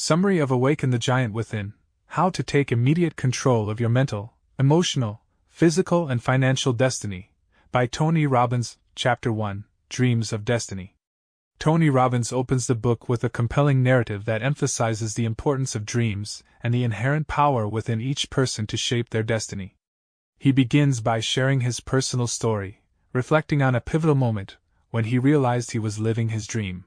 Summary of Awaken the Giant Within: How to Take Immediate Control of Your Mental, Emotional, Physical and Financial Destiny, by Tony Robbins. Chapter 1, Dreams of Destiny. Tony Robbins opens the book with a compelling narrative that emphasizes the importance of dreams and the inherent power within each person to shape their destiny. He begins by sharing his personal story, reflecting on a pivotal moment when he realized he was living his dream.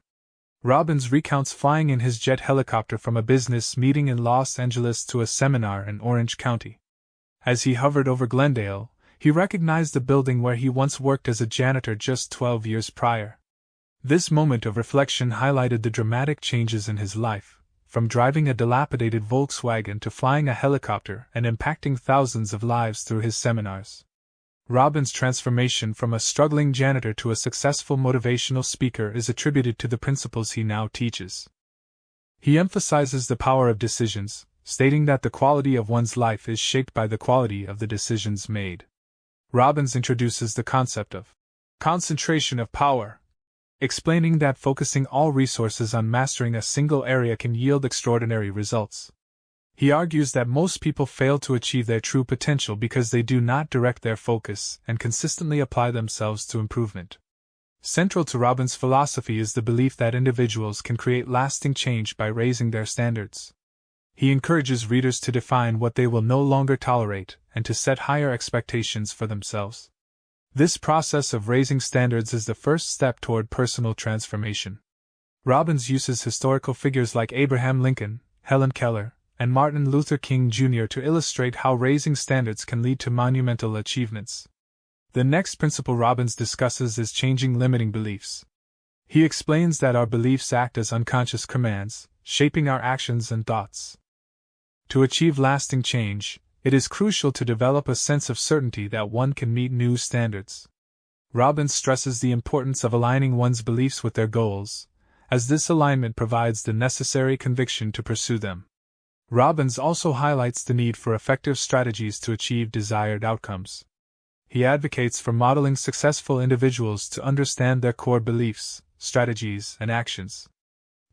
Robbins recounts flying in his jet helicopter from a business meeting in Los Angeles to a seminar in Orange County. As he hovered over Glendale, he recognized the building where he once worked as a janitor just 12 years prior. This moment of reflection highlighted the dramatic changes in his life, from driving a dilapidated Volkswagen to flying a helicopter and impacting thousands of lives through his seminars. Robbins' transformation from a struggling janitor to a successful motivational speaker is attributed to the principles he now teaches. He emphasizes the power of decisions, stating that the quality of one's life is shaped by the quality of the decisions made. Robbins introduces the concept of concentration of power, explaining that focusing all resources on mastering a single area can yield extraordinary results. He argues that most people fail to achieve their true potential because they do not direct their focus and consistently apply themselves to improvement. Central to Robbins' philosophy is the belief that individuals can create lasting change by raising their standards. He encourages readers to define what they will no longer tolerate and to set higher expectations for themselves. This process of raising standards is the first step toward personal transformation. Robbins uses historical figures like Abraham Lincoln, Helen Keller, and Martin Luther King Jr. to illustrate how raising standards can lead to monumental achievements. The next principle Robbins discusses is changing limiting beliefs. He explains that our beliefs act as unconscious commands, shaping our actions and thoughts. To achieve lasting change, it is crucial to develop a sense of certainty that one can meet new standards. Robbins stresses the importance of aligning one's beliefs with their goals, as this alignment provides the necessary conviction to pursue them. Robbins also highlights the need for effective strategies to achieve desired outcomes. He advocates for modeling successful individuals to understand their core beliefs, strategies, and actions.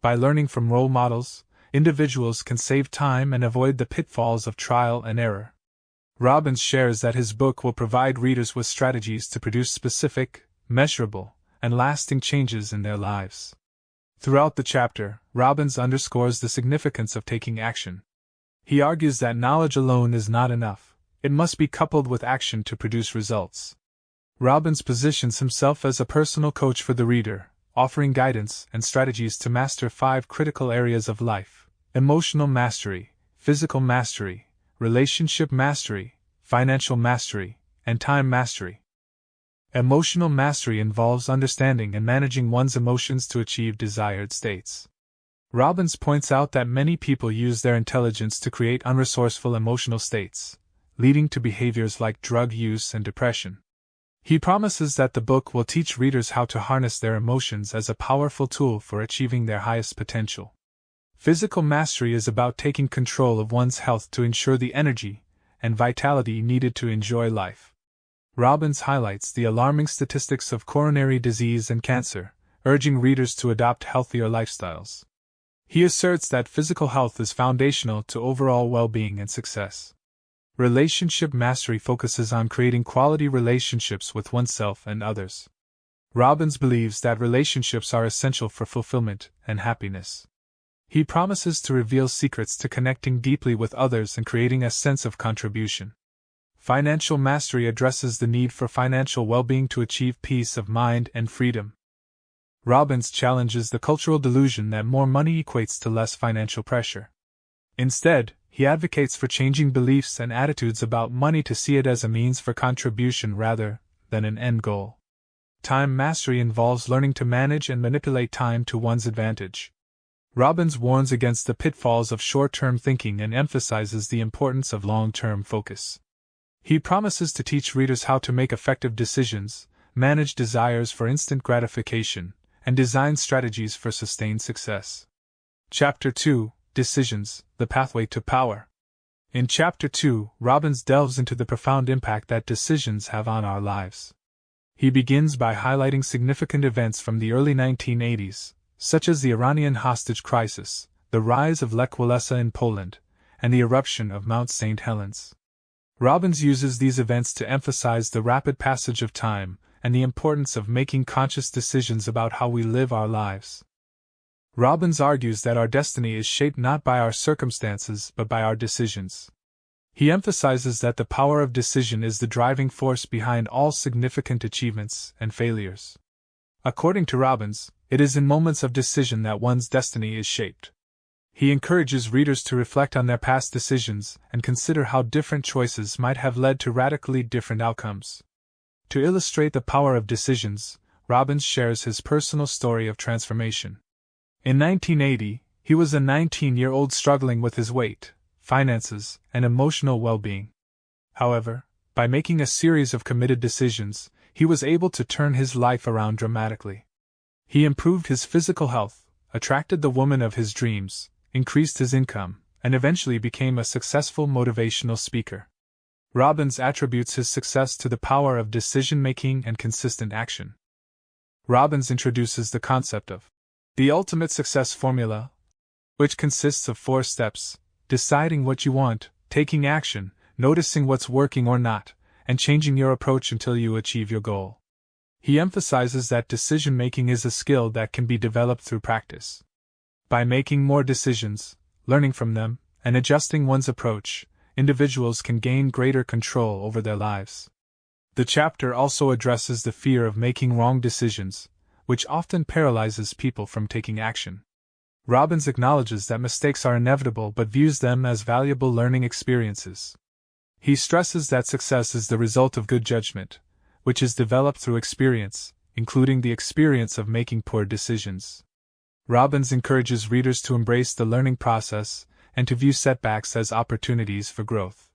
By learning from role models, individuals can save time and avoid the pitfalls of trial and error. Robbins shares that his book will provide readers with strategies to produce specific, measurable, and lasting changes in their lives. Throughout the chapter, Robbins underscores the significance of taking action. He argues that knowledge alone is not enough, it must be coupled with action to produce results. Robbins positions himself as a personal coach for the reader, offering guidance and strategies to master 5 critical areas of life: emotional mastery, physical mastery, relationship mastery, financial mastery, and time mastery. Emotional mastery involves understanding and managing one's emotions to achieve desired states. Robbins points out that many people use their intelligence to create unresourceful emotional states, leading to behaviors like drug use and depression. He promises that the book will teach readers how to harness their emotions as a powerful tool for achieving their highest potential. Physical mastery is about taking control of one's health to ensure the energy and vitality needed to enjoy life. Robbins highlights the alarming statistics of coronary disease and cancer, urging readers to adopt healthier lifestyles. He asserts that physical health is foundational to overall well-being and success. Relationship mastery focuses on creating quality relationships with oneself and others. Robbins believes that relationships are essential for fulfillment and happiness. He promises to reveal secrets to connecting deeply with others and creating a sense of contribution. Financial mastery addresses the need for financial well-being to achieve peace of mind and freedom. Robbins challenges the cultural delusion that more money equates to less financial pressure. Instead, he advocates for changing beliefs and attitudes about money to see it as a means for contribution rather than an end goal. Time mastery involves learning to manage and manipulate time to one's advantage. Robbins warns against the pitfalls of short-term thinking and emphasizes the importance of long-term focus. He promises to teach readers how to make effective decisions, manage desires for instant gratification, and design strategies for sustained success. Chapter 2, Decisions, the Pathway to Power. In Chapter 2, Robbins delves into the profound impact that decisions have on our lives. He begins by highlighting significant events from the early 1980s, such as the Iranian hostage crisis, the rise of Lech Walesa in Poland, and the eruption of Mount St. Helens. Robbins uses these events to emphasize the rapid passage of time and the importance of making conscious decisions about how we live our lives. Robbins argues that our destiny is shaped not by our circumstances but by our decisions. He emphasizes that the power of decision is the driving force behind all significant achievements and failures. According to Robbins, it is in moments of decision that one's destiny is shaped. He encourages readers to reflect on their past decisions and consider how different choices might have led to radically different outcomes. To illustrate the power of decisions, Robbins shares his personal story of transformation. In 1980, he was a 19-year-old struggling with his weight, finances, and emotional well-being. However, by making a series of committed decisions, he was able to turn his life around dramatically. He improved his physical health, attracted the woman of his dreams, increased his income, and eventually became a successful motivational speaker. Robbins attributes his success to the power of decision-making and consistent action. Robbins introduces the concept of the ultimate success formula, which consists of 4 steps: deciding what you want, taking action, noticing what's working or not, and changing your approach until you achieve your goal. He emphasizes that decision-making is a skill that can be developed through practice. By making more decisions, learning from them, and adjusting one's approach, individuals can gain greater control over their lives. The chapter also addresses the fear of making wrong decisions, which often paralyzes people from taking action. Robbins acknowledges that mistakes are inevitable but views them as valuable learning experiences. He stresses that success is the result of good judgment, which is developed through experience, including the experience of making poor decisions. Robbins encourages readers to embrace the learning process and to view setbacks as opportunities for growth.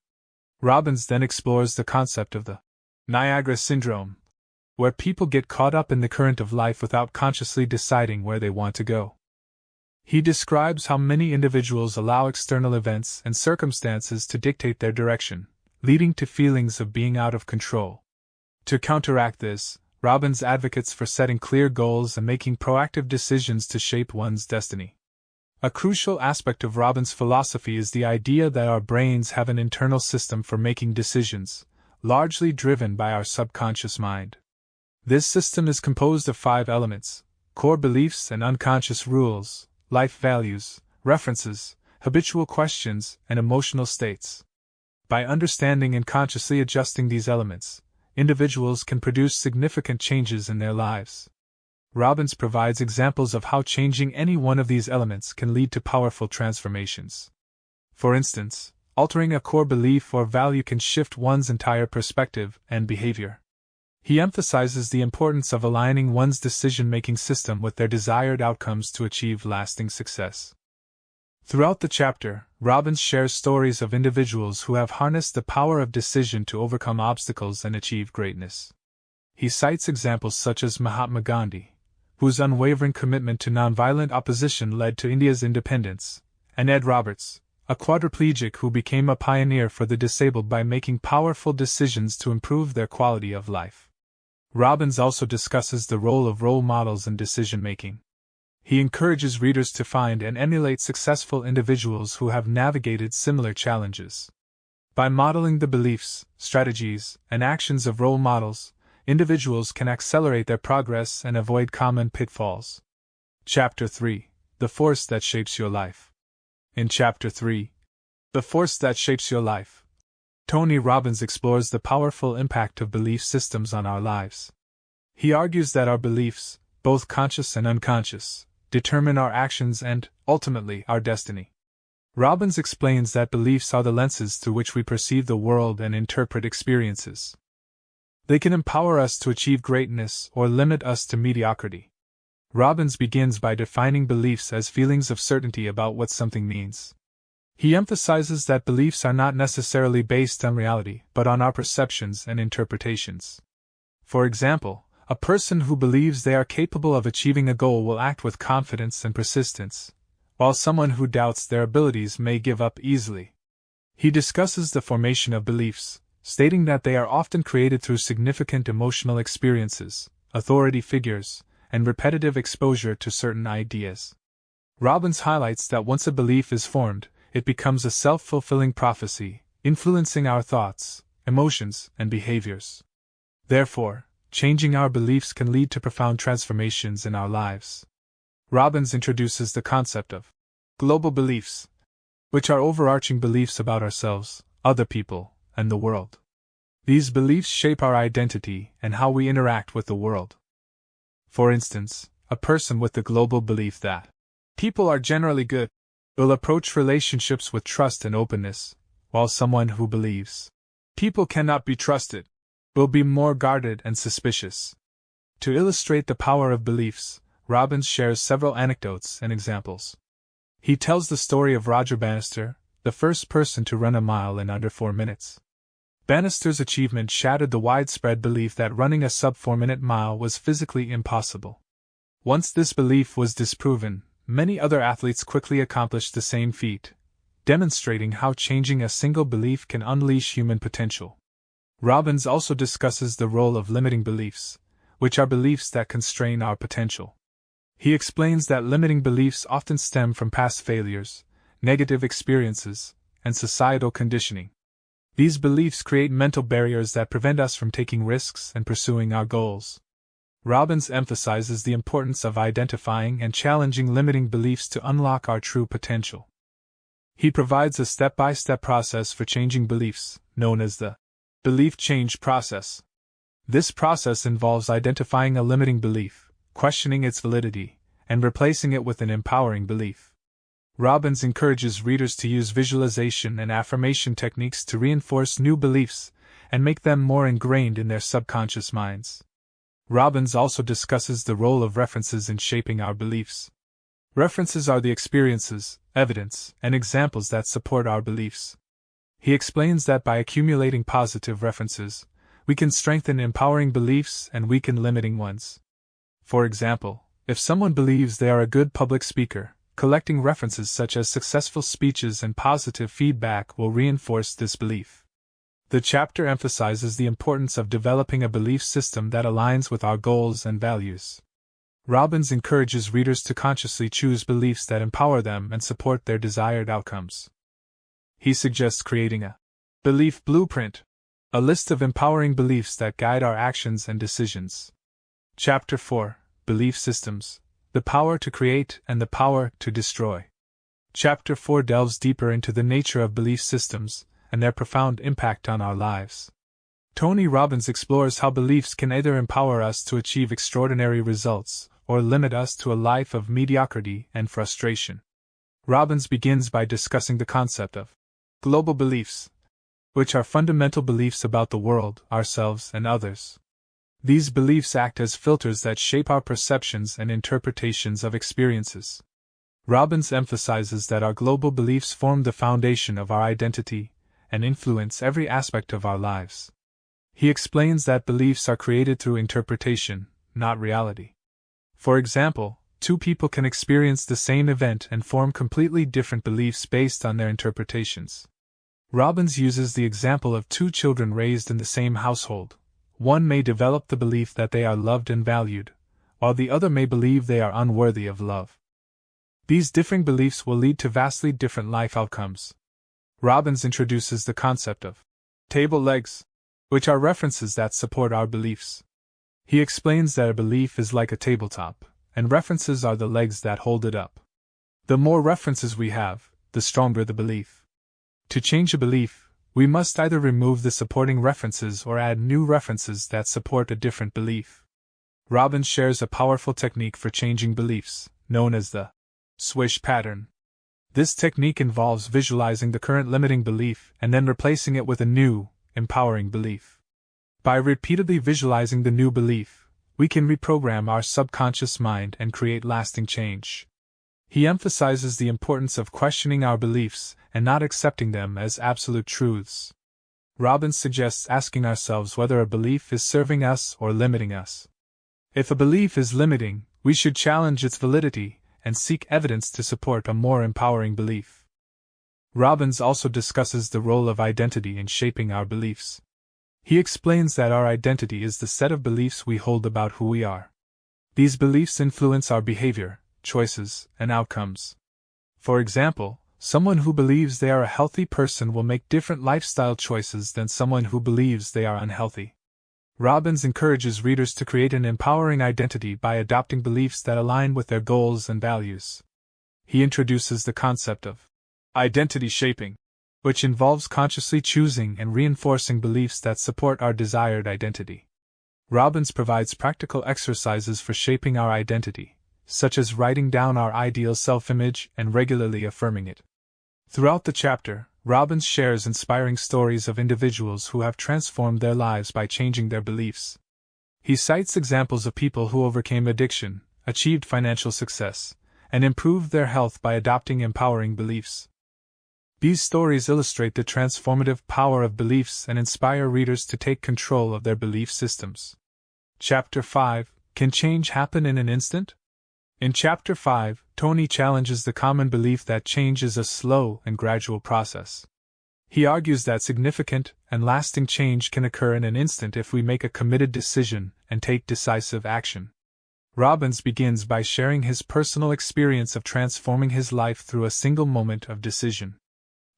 Robbins then explores the concept of the Niagara Syndrome, where people get caught up in the current of life without consciously deciding where they want to go. He describes how many individuals allow external events and circumstances to dictate their direction, leading to feelings of being out of control. To counteract this, Robbins advocates for setting clear goals and making proactive decisions to shape one's destiny. A crucial aspect of Robbins' philosophy is the idea that our brains have an internal system for making decisions, largely driven by our subconscious mind. This system is composed of 5 elements: core beliefs and unconscious rules, life values, references, habitual questions, and emotional states. By understanding and consciously adjusting these elements, individuals can produce significant changes in their lives. Robbins provides examples of how changing any one of these elements can lead to powerful transformations. For instance, altering a core belief or value can shift one's entire perspective and behavior. He emphasizes the importance of aligning one's decision-making system with their desired outcomes to achieve lasting success. Throughout the chapter, Robbins shares stories of individuals who have harnessed the power of decision to overcome obstacles and achieve greatness. He cites examples such as Mahatma Gandhi, whose unwavering commitment to nonviolent opposition led to India's independence, and Ed Roberts, a quadriplegic who became a pioneer for the disabled by making powerful decisions to improve their quality of life. Robbins also discusses the role of role models in decision-making. He encourages readers to find and emulate successful individuals who have navigated similar challenges. By modeling the beliefs, strategies, and actions of role models, individuals can accelerate their progress and avoid common pitfalls. Chapter 3: The Force That Shapes Your Life. In Chapter 3, The Force That Shapes Your Life, Tony Robbins explores the powerful impact of belief systems on our lives. He argues that our beliefs, both conscious and unconscious, determine our actions and, ultimately, our destiny. Robbins explains that beliefs are the lenses through which we perceive the world and interpret experiences. They can empower us to achieve greatness or limit us to mediocrity. Robbins begins by defining beliefs as feelings of certainty about what something means. He emphasizes that beliefs are not necessarily based on reality, but on our perceptions and interpretations. For example, a person who believes they are capable of achieving a goal will act with confidence and persistence, while someone who doubts their abilities may give up easily. He discusses the formation of beliefs, stating that they are often created through significant emotional experiences, authority figures, and repetitive exposure to certain ideas. Robbins highlights that once a belief is formed, it becomes a self-fulfilling prophecy, influencing our thoughts, emotions, and behaviors. Therefore, changing our beliefs can lead to profound transformations in our lives. Robbins introduces the concept of global beliefs, which are overarching beliefs about ourselves, other people, and the world. These beliefs shape our identity and how we interact with the world. For instance, a person with the global belief that people are generally good will approach relationships with trust and openness, while someone who believes people cannot be trusted will be more guarded and suspicious. To illustrate the power of beliefs, Robbins shares several anecdotes and examples. He tells the story of Roger Bannister, the first person to run a mile in under 4 minutes. Bannister's achievement shattered the widespread belief that running a sub-4-minute mile was physically impossible. Once this belief was disproven, many other athletes quickly accomplished the same feat, demonstrating how changing a single belief can unleash human potential. Robbins also discusses the role of limiting beliefs, which are beliefs that constrain our potential. He explains that limiting beliefs often stem from past failures, negative experiences, and societal conditioning. These beliefs create mental barriers that prevent us from taking risks and pursuing our goals. Robbins emphasizes the importance of identifying and challenging limiting beliefs to unlock our true potential. He provides a step-by-step process for changing beliefs, known as the belief change process. This process involves identifying a limiting belief, questioning its validity, and replacing it with an empowering belief. Robbins encourages readers to use visualization and affirmation techniques to reinforce new beliefs and make them more ingrained in their subconscious minds. Robbins also discusses the role of references in shaping our beliefs. References are the experiences, evidence, and examples that support our beliefs. He explains that by accumulating positive references, we can strengthen empowering beliefs and weaken limiting ones. For example, if someone believes they are a good public speaker, collecting references such as successful speeches and positive feedback will reinforce this belief. The chapter emphasizes the importance of developing a belief system that aligns with our goals and values. Robbins encourages readers to consciously choose beliefs that empower them and support their desired outcomes. He suggests creating a belief blueprint, a list of empowering beliefs that guide our actions and decisions. Chapter 4: Belief Systems, the Power to Create and the Power to Destroy. Chapter 4 delves deeper into the nature of belief systems and their profound impact on our lives. Tony Robbins explores how beliefs can either empower us to achieve extraordinary results or limit us to a life of mediocrity and frustration. Robbins begins by discussing the concept of global beliefs, which are fundamental beliefs about the world, ourselves, and others. These beliefs act as filters that shape our perceptions and interpretations of experiences. Robbins emphasizes that our global beliefs form the foundation of our identity and influence every aspect of our lives. He explains that beliefs are created through interpretation, not reality. For example, two people can experience the same event and form completely different beliefs based on their interpretations. Robbins uses the example of two children raised in the same household. One may develop the belief that they are loved and valued, while the other may believe they are unworthy of love. These differing beliefs will lead to vastly different life outcomes. Robbins introduces the concept of table legs, which are references that support our beliefs. He explains that a belief is like a tabletop, and references are the legs that hold it up. The more references we have, the stronger the belief. To change a belief, we must either remove the supporting references or add new references that support a different belief. Robbins shares a powerful technique for changing beliefs, known as the swish pattern. This technique involves visualizing the current limiting belief and then replacing it with a new, empowering belief. By repeatedly visualizing the new belief, we can reprogram our subconscious mind and create lasting change. He emphasizes the importance of questioning our beliefs and not accepting them as absolute truths. Robbins suggests asking ourselves whether a belief is serving us or limiting us. If a belief is limiting, we should challenge its validity and seek evidence to support a more empowering belief. Robbins also discusses the role of identity in shaping our beliefs. He explains that our identity is the set of beliefs we hold about who we are. These beliefs influence our behavior, choices, and outcomes. For example, someone who believes they are a healthy person will make different lifestyle choices than someone who believes they are unhealthy. Robbins encourages readers to create an empowering identity by adopting beliefs that align with their goals and values. He introduces the concept of identity shaping, which involves consciously choosing and reinforcing beliefs that support our desired identity. Robbins provides practical exercises for shaping our identity, such as writing down our ideal self-image and regularly affirming it. Throughout the chapter, Robbins shares inspiring stories of individuals who have transformed their lives by changing their beliefs. He cites examples of people who overcame addiction, achieved financial success, and improved their health by adopting empowering beliefs. These stories illustrate the transformative power of beliefs and inspire readers to take control of their belief systems. Chapter 5: Can change happen in an instant? In Chapter 5, Tony challenges the common belief that change is a slow and gradual process. He argues that significant and lasting change can occur in an instant if we make a committed decision and take decisive action. Robbins begins by sharing his personal experience of transforming his life through a single moment of decision.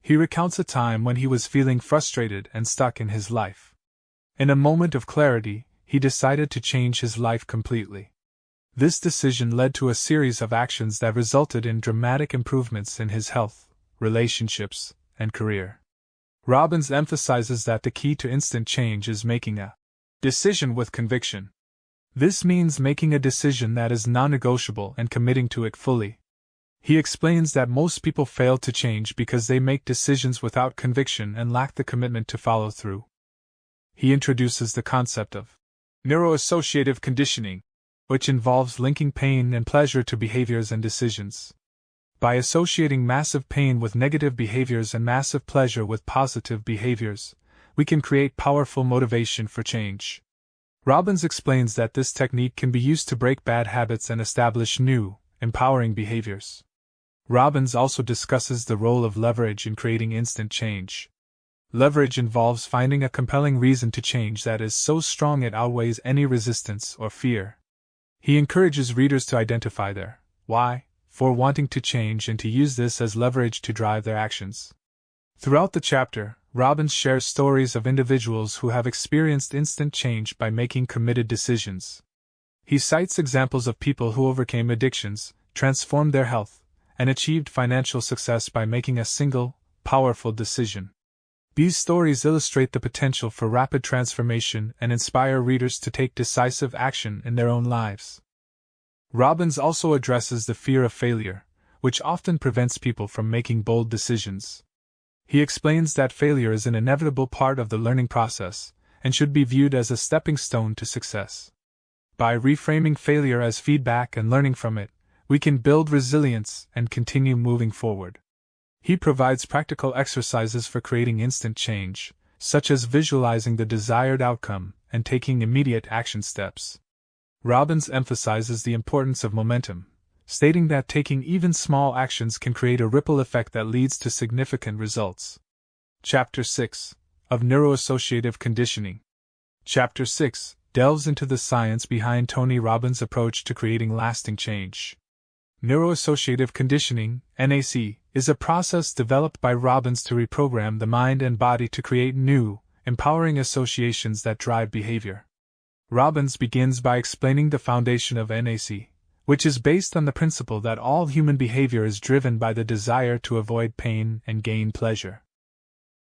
He recounts a time when he was feeling frustrated and stuck in his life. In a moment of clarity, he decided to change his life completely. This decision led to a series of actions that resulted in dramatic improvements in his health, relationships, and career. Robbins emphasizes that the key to instant change is making a decision with conviction. This means making a decision that is non-negotiable and committing to it fully. He explains that most people fail to change because they make decisions without conviction and lack the commitment to follow through. He introduces the concept of neuroassociative conditioning, which involves linking pain and pleasure to behaviors and decisions. By associating massive pain with negative behaviors and massive pleasure with positive behaviors, we can create powerful motivation for change. Robbins explains that this technique can be used to break bad habits and establish new, empowering behaviors. Robbins also discusses the role of leverage in creating instant change. Leverage involves finding a compelling reason to change that is so strong it outweighs any resistance or fear. He encourages readers to identify their why for wanting to change and to use this as leverage to drive their actions. Throughout the chapter, Robbins shares stories of individuals who have experienced instant change by making committed decisions. He cites examples of people who overcame addictions, transformed their health, and achieved financial success by making a single, powerful decision. These stories illustrate the potential for rapid transformation and inspire readers to take decisive action in their own lives. Robbins also addresses the fear of failure, which often prevents people from making bold decisions. He explains that failure is an inevitable part of the learning process and should be viewed as a stepping stone to success. By reframing failure as feedback and learning from it, we can build resilience and continue moving forward. He provides practical exercises for creating instant change, such as visualizing the desired outcome and taking immediate action steps. Robbins emphasizes the importance of momentum, stating that taking even small actions can create a ripple effect that leads to significant results. Chapter 6: Of Neuroassociative Conditioning. Chapter 6 delves into the science behind Tony Robbins' approach to creating lasting change. Neuroassociative conditioning, NAC, is a process developed by Robbins to reprogram the mind and body to create new, empowering associations that drive behavior. Robbins begins by explaining the foundation of NAC, which is based on the principle that all human behavior is driven by the desire to avoid pain and gain pleasure.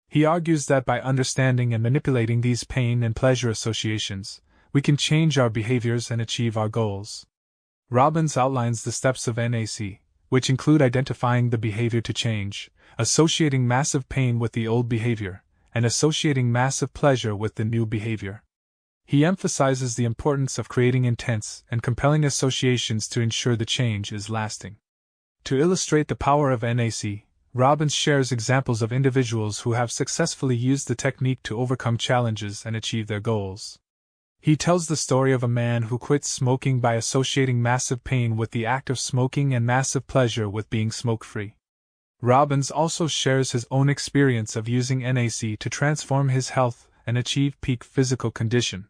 He argues that by understanding and manipulating these pain and pleasure associations, we can change our behaviors and achieve our goals. Robbins outlines the steps of NAC, which include identifying the behavior to change, associating massive pain with the old behavior, and associating massive pleasure with the new behavior. He emphasizes the importance of creating intense and compelling associations to ensure the change is lasting. To illustrate the power of NAC, Robbins shares examples of individuals who have successfully used the technique to overcome challenges and achieve their goals. He tells the story of a man who quit smoking by associating massive pain with the act of smoking and massive pleasure with being smoke-free. Robbins also shares his own experience of using NAC to transform his health and achieve peak physical condition.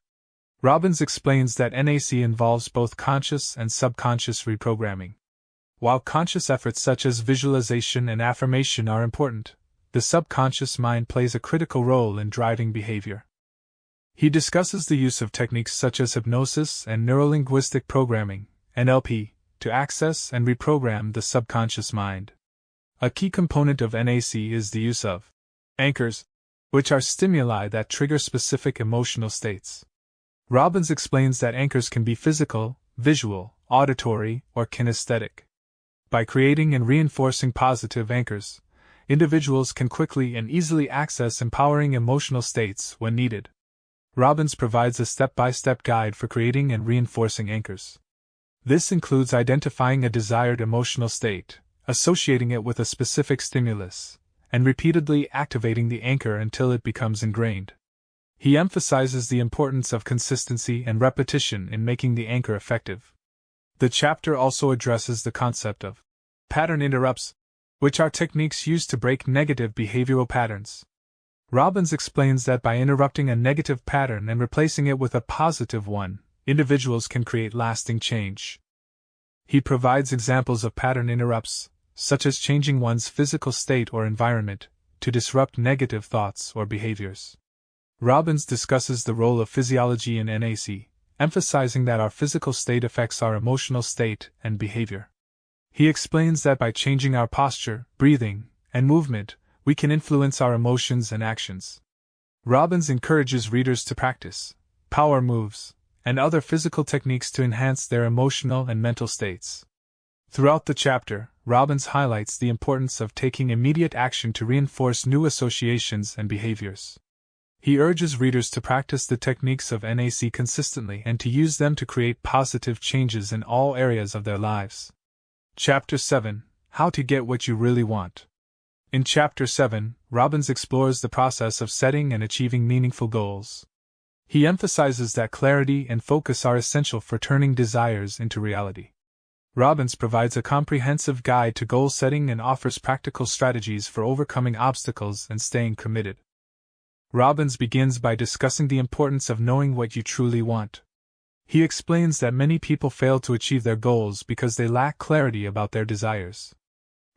Robbins explains that NAC involves both conscious and subconscious reprogramming. While conscious efforts such as visualization and affirmation are important, the subconscious mind plays a critical role in driving behavior. He discusses the use of techniques such as hypnosis and neurolinguistic programming, NLP, to access and reprogram the subconscious mind. A key component of NAC is the use of anchors, which are stimuli that trigger specific emotional states. Robbins explains that anchors can be physical, visual, auditory, or kinesthetic. By creating and reinforcing positive anchors, individuals can quickly and easily access empowering emotional states when needed. Robbins provides a step-by-step guide for creating and reinforcing anchors. This includes identifying a desired emotional state, associating it with a specific stimulus, and repeatedly activating the anchor until it becomes ingrained. He emphasizes the importance of consistency and repetition in making the anchor effective. The chapter also addresses the concept of pattern interrupts, which are techniques used to break negative behavioral patterns. Robbins explains that by interrupting a negative pattern and replacing it with a positive one, individuals can create lasting change. He provides examples of pattern interrupts, such as changing one's physical state or environment, to disrupt negative thoughts or behaviors. Robbins discusses the role of physiology in NAC, emphasizing that our physical state affects our emotional state and behavior. He explains that by changing our posture, breathing, and movement, we can influence our emotions and actions. Robbins encourages readers to practice power moves and other physical techniques to enhance their emotional and mental states. Throughout the chapter, Robbins highlights the importance of taking immediate action to reinforce new associations and behaviors. He urges readers to practice the techniques of NAC consistently and to use them to create positive changes in all areas of their lives. Chapter 7: How to Get What You Really Want. In Chapter 7, Robbins explores the process of setting and achieving meaningful goals. He emphasizes that clarity and focus are essential for turning desires into reality. Robbins provides a comprehensive guide to goal setting and offers practical strategies for overcoming obstacles and staying committed. Robbins begins by discussing the importance of knowing what you truly want. He explains that many people fail to achieve their goals because they lack clarity about their desires.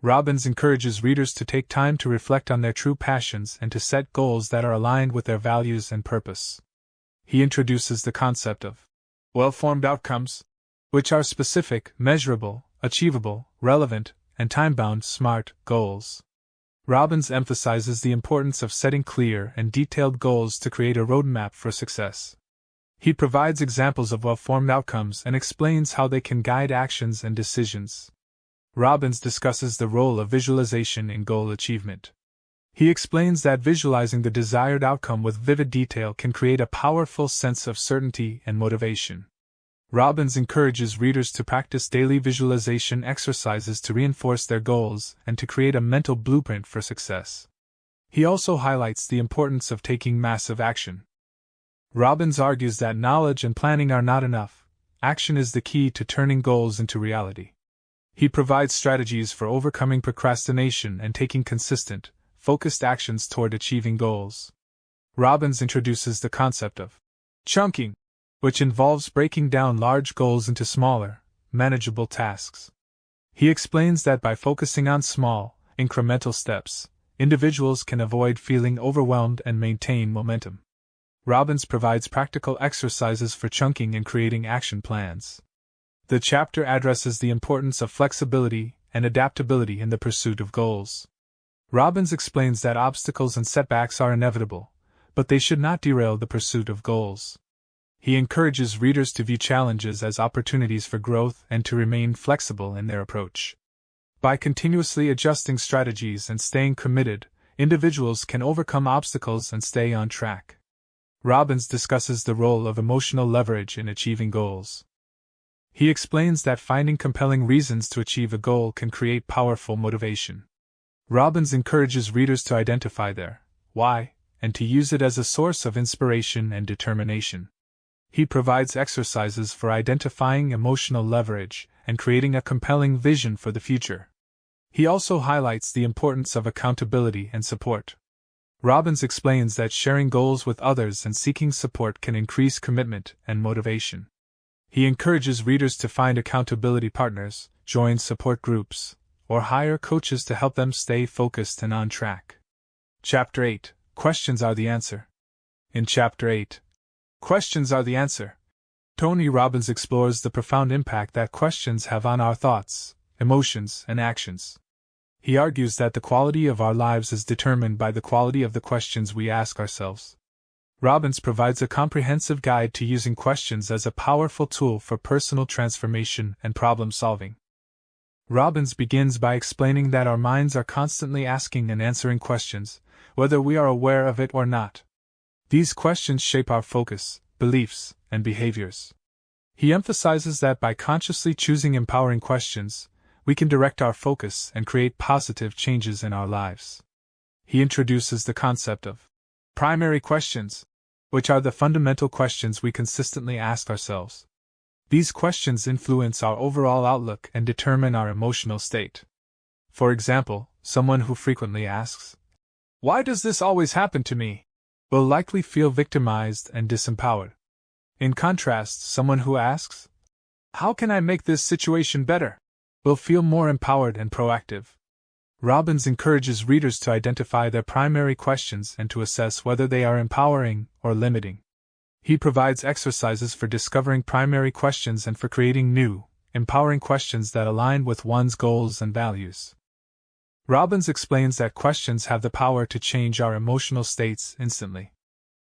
Robbins encourages readers to take time to reflect on their true passions and to set goals that are aligned with their values and purpose. He introduces the concept of well-formed outcomes, which are specific, measurable, achievable, relevant, and time-bound SMART goals. Robbins emphasizes the importance of setting clear and detailed goals to create a roadmap for success. He provides examples of well-formed outcomes and explains how they can guide actions and decisions. Robbins discusses the role of visualization in goal achievement. He explains that visualizing the desired outcome with vivid detail can create a powerful sense of certainty and motivation. Robbins encourages readers to practice daily visualization exercises to reinforce their goals and to create a mental blueprint for success. He also highlights the importance of taking massive action. Robbins argues that knowledge and planning are not enough. Action is the key to turning goals into reality. He provides strategies for overcoming procrastination and taking consistent, focused actions toward achieving goals. Robbins introduces the concept of chunking, which involves breaking down large goals into smaller, manageable tasks. He explains that by focusing on small, incremental steps, individuals can avoid feeling overwhelmed and maintain momentum. Robbins provides practical exercises for chunking and creating action plans. The chapter addresses the importance of flexibility and adaptability in the pursuit of goals. Robbins explains that obstacles and setbacks are inevitable, but they should not derail the pursuit of goals. He encourages readers to view challenges as opportunities for growth and to remain flexible in their approach. By continuously adjusting strategies and staying committed, individuals can overcome obstacles and stay on track. Robbins discusses the role of emotional leverage in achieving goals. He explains that finding compelling reasons to achieve a goal can create powerful motivation. Robbins encourages readers to identify their why and to use it as a source of inspiration and determination. He provides exercises for identifying emotional leverage and creating a compelling vision for the future. He also highlights the importance of accountability and support. Robbins explains that sharing goals with others and seeking support can increase commitment and motivation. He encourages readers to find accountability partners, join support groups, or hire coaches to help them stay focused and on track. Chapter 8: Questions are the answer. In Chapter 8, Questions are the answer, Tony Robbins explores the profound impact that questions have on our thoughts, emotions, and actions. He argues that the quality of our lives is determined by the quality of the questions we ask ourselves. Robbins provides a comprehensive guide to using questions as a powerful tool for personal transformation and problem solving. Robbins begins by explaining that our minds are constantly asking and answering questions, whether we are aware of it or not. These questions shape our focus, beliefs, and behaviors. He emphasizes that by consciously choosing empowering questions, we can direct our focus and create positive changes in our lives. He introduces the concept of primary questions, which are the fundamental questions we consistently ask ourselves. These questions influence our overall outlook and determine our emotional state. For example, someone who frequently asks, "Why does this always happen to me?" will likely feel victimized and disempowered. In contrast, someone who asks, "How can I make this situation better?" will feel more empowered and proactive. Robbins encourages readers to identify their primary questions and to assess whether they are empowering or limiting. He provides exercises for discovering primary questions and for creating new, empowering questions that align with one's goals and values. Robbins explains that questions have the power to change our emotional states instantly.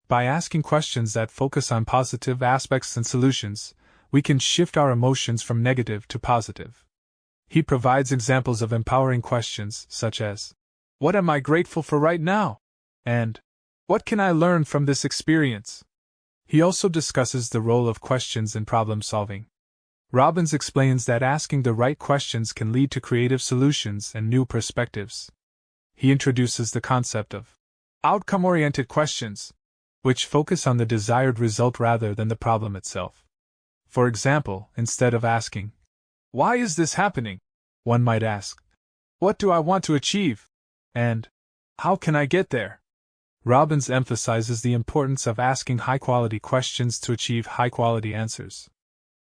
By asking questions that focus on positive aspects and solutions, we can shift our emotions from negative to positive. He provides examples of empowering questions, such as, "What am I grateful for right now?" and "What can I learn from this experience?" He also discusses the role of questions in problem solving. Robbins explains that asking the right questions can lead to creative solutions and new perspectives. He introduces the concept of outcome-oriented questions, which focus on the desired result rather than the problem itself. For example, instead of asking, "Why is this happening?" one might ask, "What do I want to achieve?" and "How can I get there?" Robbins emphasizes the importance of asking high-quality questions to achieve high-quality answers.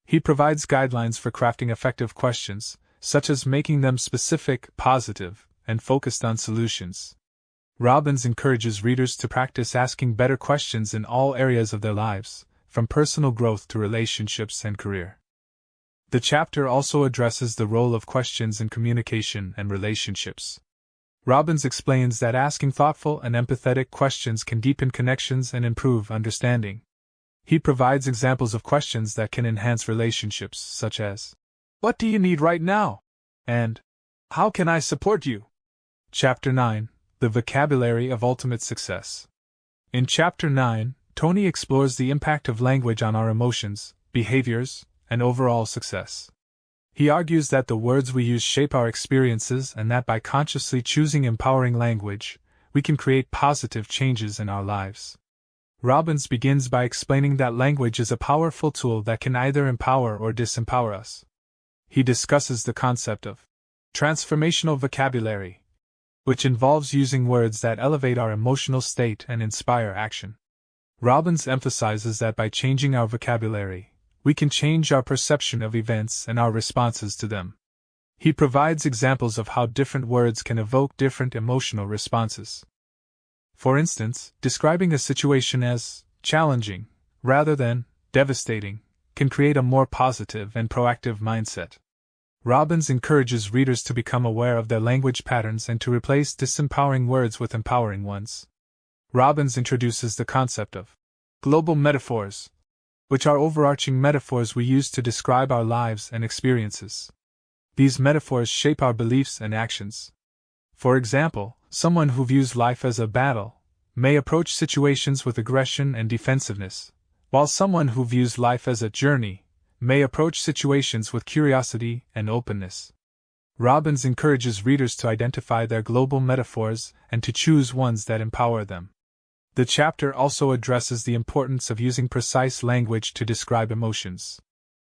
He provides guidelines for crafting effective questions, such as making them specific, positive, and focused on solutions. Robbins encourages readers to practice asking better questions in all areas of their lives, from personal growth to relationships and career. The chapter also addresses the role of questions in communication and relationships. Robbins explains that asking thoughtful and empathetic questions can deepen connections and improve understanding. He provides examples of questions that can enhance relationships, such as, "What do you need right now?" and "How can I support you?" Chapter 9: The Vocabulary of Ultimate Success. In Chapter 9, Tony explores the impact of language on our emotions, behaviors, and overall success. He argues that the words we use shape our experiences and that by consciously choosing empowering language, we can create positive changes in our lives. Robbins begins by explaining that language is a powerful tool that can either empower or disempower us. He discusses the concept of transformational vocabulary, which involves using words that elevate our emotional state and inspire action. Robbins emphasizes that by changing our vocabulary, we can change our perception of events and our responses to them. He provides examples of how different words can evoke different emotional responses. For instance, describing a situation as challenging, rather than devastating, can create a more positive and proactive mindset. Robbins encourages readers to become aware of their language patterns and to replace disempowering words with empowering ones. Robbins introduces the concept of global metaphors, which are overarching metaphors we use to describe our lives and experiences. These metaphors shape our beliefs and actions. For example, someone who views life as a battle may approach situations with aggression and defensiveness, while someone who views life as a journey may approach situations with curiosity and openness. Robbins encourages readers to identify their global metaphors and to choose ones that empower them. The chapter also addresses the importance of using precise language to describe emotions.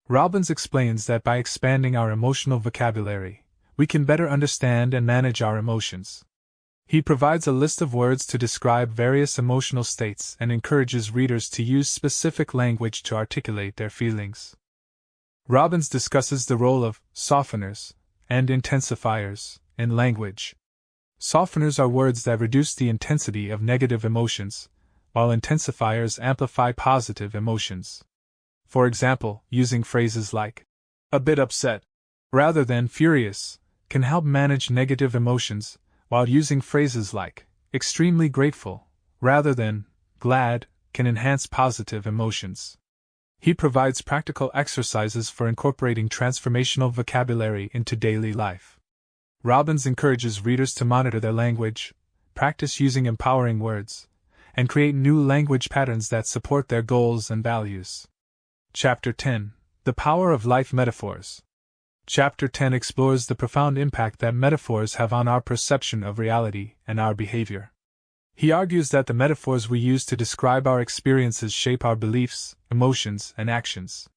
Robbins explains that by expanding our emotional vocabulary, we can better understand and manage our emotions. He provides a list of words to describe various emotional states and encourages readers to use specific language to articulate their feelings. Robbins discusses the role of softeners and intensifiers in language. Softeners are words that reduce the intensity of negative emotions, while intensifiers amplify positive emotions. For example, using phrases like, a bit upset, rather than furious, can help manage negative emotions, while using phrases like, extremely grateful, rather than glad, can enhance positive emotions. He provides practical exercises for incorporating transformational vocabulary into daily life. Robbins encourages readers to monitor their language, practice using empowering words, and create new language patterns that support their goals and values. Chapter 10: The Power of Life Metaphors. Chapter 10 explores the profound impact that metaphors have on our perception of reality and our behavior. He argues that the metaphors we use to describe our experiences shape our beliefs, emotions, and actions.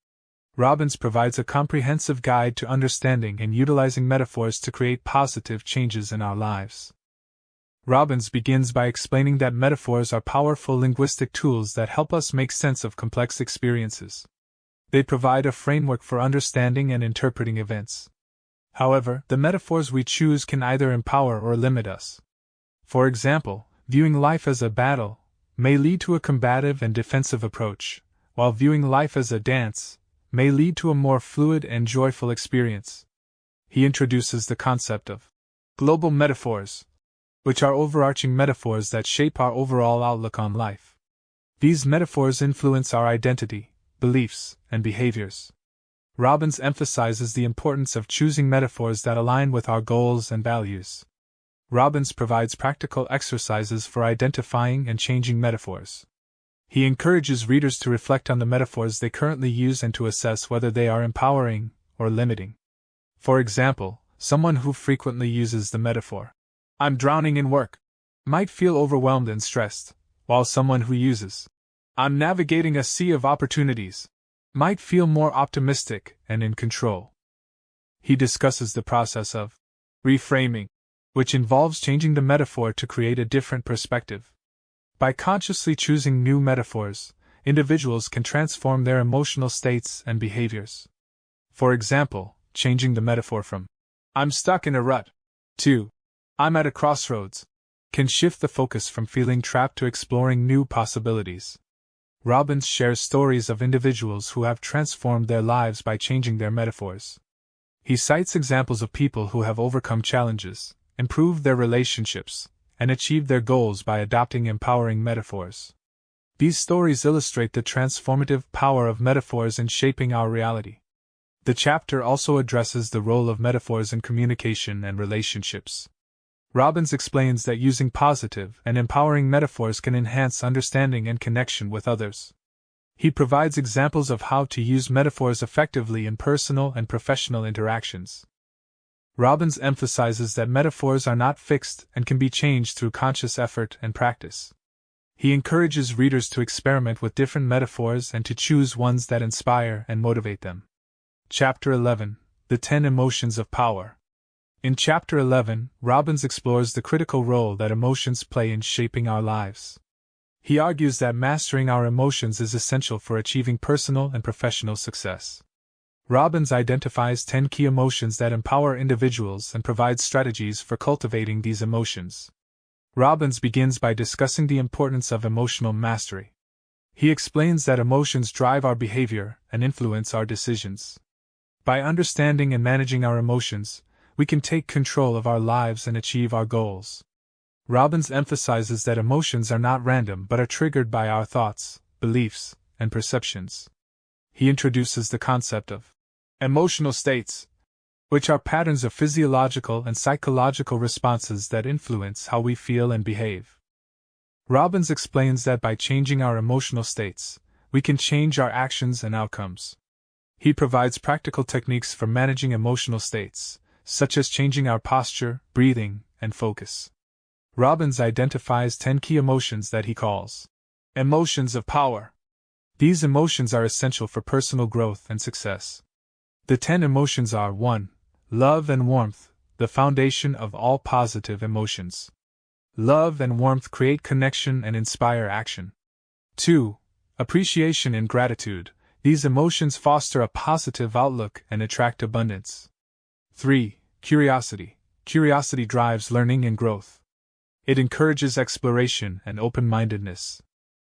Robbins provides a comprehensive guide to understanding and utilizing metaphors to create positive changes in our lives. Robbins begins by explaining that metaphors are powerful linguistic tools that help us make sense of complex experiences. They provide a framework for understanding and interpreting events. However, the metaphors we choose can either empower or limit us. For example, viewing life as a battle may lead to a combative and defensive approach, while viewing life as a dance may lead to a more fluid and joyful experience. He introduces the concept of global metaphors, which are overarching metaphors that shape our overall outlook on life. These metaphors influence our identity, beliefs, and behaviors. Robbins emphasizes the importance of choosing metaphors that align with our goals and values. Robbins provides practical exercises for identifying and changing metaphors. He encourages readers to reflect on the metaphors they currently use and to assess whether they are empowering or limiting. For example, someone who frequently uses the metaphor, "I'm drowning in work," might feel overwhelmed and stressed, while someone who uses, "I'm navigating a sea of opportunities," might feel more optimistic and in control. He discusses the process of reframing, which involves changing the metaphor to create a different perspective. By consciously choosing new metaphors, individuals can transform their emotional states and behaviors. For example, changing the metaphor from, "I'm stuck in a rut," to, "I'm at a crossroads," can shift the focus from feeling trapped to exploring new possibilities. Robbins shares stories of individuals who have transformed their lives by changing their metaphors. He cites examples of people who have overcome challenges, improved their relationships, and achieved their goals by adopting empowering metaphors. These stories illustrate the transformative power of metaphors in shaping our reality. The chapter also addresses the role of metaphors in communication and relationships. Robbins explains that using positive and empowering metaphors can enhance understanding and connection with others. He provides examples of how to use metaphors effectively in personal and professional interactions. Robbins emphasizes that metaphors are not fixed and can be changed through conscious effort and practice. He encourages readers to experiment with different metaphors and to choose ones that inspire and motivate them. Chapter 11: The 10 Emotions of Power. In Chapter 11, Robbins explores the critical role that emotions play in shaping our lives. He argues that mastering our emotions is essential for achieving personal and professional success. Robbins identifies 10 key emotions that empower individuals and provides strategies for cultivating these emotions. Robbins begins by discussing the importance of emotional mastery. He explains that emotions drive our behavior and influence our decisions. By understanding and managing our emotions, we can take control of our lives and achieve our goals. Robbins emphasizes that emotions are not random but are triggered by our thoughts, beliefs, and perceptions. He introduces the concept of emotional states, which are patterns of physiological and psychological responses that influence how we feel and behave. Robbins explains that by changing our emotional states, we can change our actions and outcomes. He provides practical techniques for managing emotional states, such as changing our posture, breathing, and focus. Robbins identifies 10 key emotions that he calls emotions of power. These emotions are essential for personal growth and success. The 10 emotions are: 1. Love and warmth, the foundation of all positive emotions. Love and warmth create connection and inspire action. 2. Appreciation and gratitude, These emotions foster a positive outlook and attract abundance. 3. Curiosity. Curiosity drives learning and growth. It encourages exploration and open-mindedness.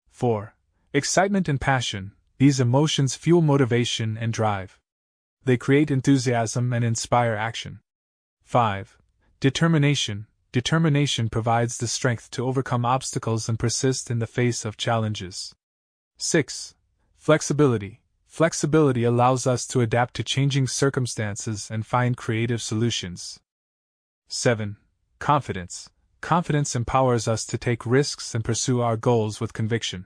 4. Excitement and passion. These emotions fuel motivation and drive. They create enthusiasm and inspire action. 5. Determination. Determination provides the strength to overcome obstacles and persist in the face of challenges. 6. Flexibility. Flexibility allows us to adapt to changing circumstances and find creative solutions. 7. Confidence. Confidence empowers us to take risks and pursue our goals with conviction.